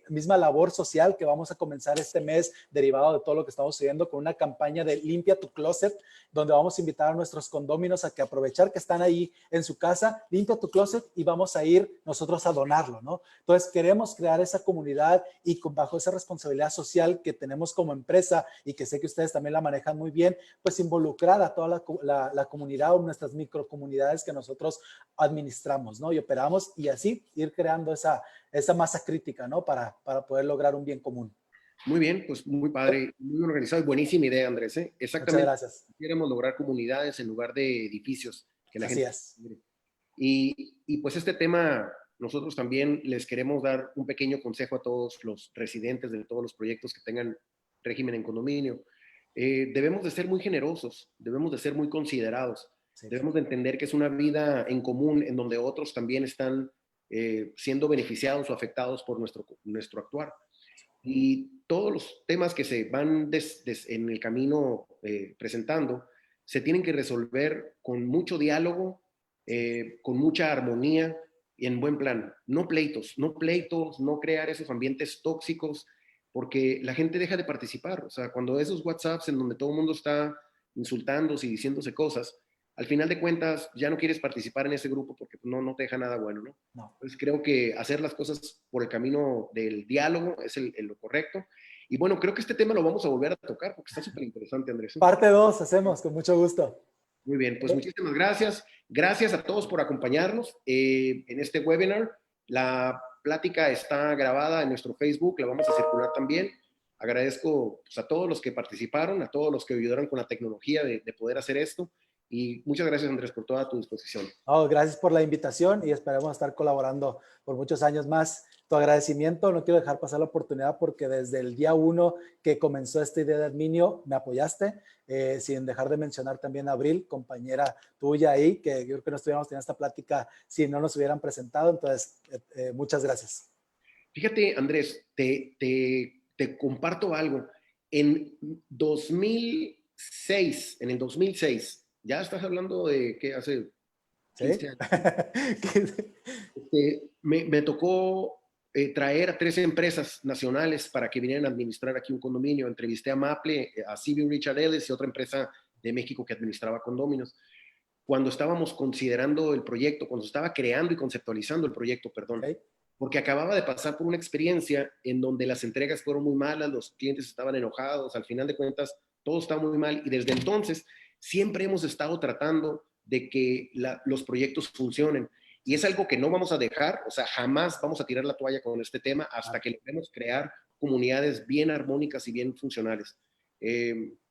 misma labor social que vamos a comenzar este mes derivado de todo lo que estamos sucediendo con una campaña de limpia tu closet, donde vamos a invitar a nuestros condóminos a que aprovechar que están ahí en su casa, limpia tu closet y vamos a ir nosotros a donarlo, ¿no? Entonces queremos crear esa comunidad y bajo esa responsabilidad social que tenemos como empresa y que sé que ustedes también la manejan muy bien, pues involucrar a toda la comunidad o nuestras microcomunidades que nosotros administramos, ¿no? Y operamos y así ir creando esa masa crítica, ¿no? Para poder lograr un bien común. Muy bien, pues muy padre, muy organizado y buenísima idea, Andrés. Muchas Exactamente. gracias. Queremos lograr comunidades en lugar de edificios, que la Así gente... es. Y pues este tema, nosotros también les queremos dar un pequeño consejo a todos los residentes de todos los proyectos que tengan régimen en condominio. Debemos de ser muy generosos, debemos de ser muy considerados, Sí. debemos de entender que es una vida en común en donde otros también están siendo beneficiados o afectados por nuestro actuar. Y todos los temas que se van en el camino presentando se tienen que resolver con mucho diálogo, con mucha armonía y en buen plan. No pleitos, no crear esos ambientes tóxicos, porque la gente deja de participar. O sea, cuando esos WhatsApps en donde todo el mundo está insultándose y diciéndose cosas, al final de cuentas ya no quieres participar en ese grupo porque no te deja nada bueno, ¿no? No. Entonces creo que hacer las cosas por el camino del diálogo es lo correcto. Y bueno, creo que este tema lo vamos a volver a tocar porque está súper interesante, Andrés. Parte 2 hacemos, con mucho gusto. Muy bien, pues muchísimas gracias. Gracias a todos por acompañarnos en este webinar. La plática está grabada en nuestro Facebook, la vamos a circular también. Agradezco pues, a todos los que participaron, a todos los que ayudaron con la tecnología de poder hacer esto. Y muchas gracias, Andrés, por toda tu disposición. Oh, gracias por la invitación y esperemos estar colaborando por muchos años más. Tu agradecimiento, no quiero dejar pasar la oportunidad porque desde el día uno que comenzó esta idea de Adminio, me apoyaste, sin dejar de mencionar también a Abril, compañera tuya ahí, que yo creo que no estuviéramos teniendo esta plática si no nos hubieran presentado. Entonces, muchas gracias. Fíjate, Andrés, te comparto algo. En 2006, en el 2006, ya estás hablando de que hace ¿Sí? 15 años, me tocó traer a 3 empresas nacionales para que vinieran a administrar aquí un condominio. Entrevisté a Maple, a CB Richard Ellis y otra empresa de México que administraba condominios. Cuando estábamos considerando el proyecto, cuando estaba creando y conceptualizando el proyecto, perdón, Okay. porque acababa de pasar por una experiencia en donde las entregas fueron muy malas, los clientes estaban enojados, al final de cuentas todo está muy mal y desde entonces siempre hemos estado tratando de que los proyectos funcionen y es algo que no vamos a dejar, o sea, jamás vamos a tirar la toalla con este tema hasta que logremos crear comunidades bien armónicas y bien funcionales.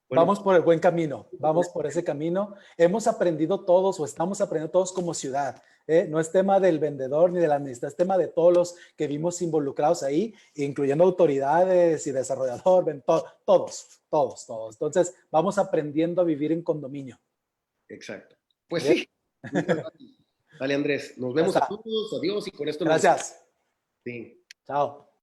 Vamos Bueno, por el buen camino, vamos por ese camino. Hemos aprendido todos o estamos aprendiendo todos como ciudad. No es tema del vendedor ni del administrador, es tema de todos los que vimos involucrados ahí, incluyendo autoridades y desarrollador, todos. Entonces, vamos aprendiendo a vivir en condominio. exacto. Pues Bien, sí. Muchas gracias. Dale, Andrés. Nos ya vemos a está. todos. Adiós. Y con esto nos... Gracias. Sí. Chao.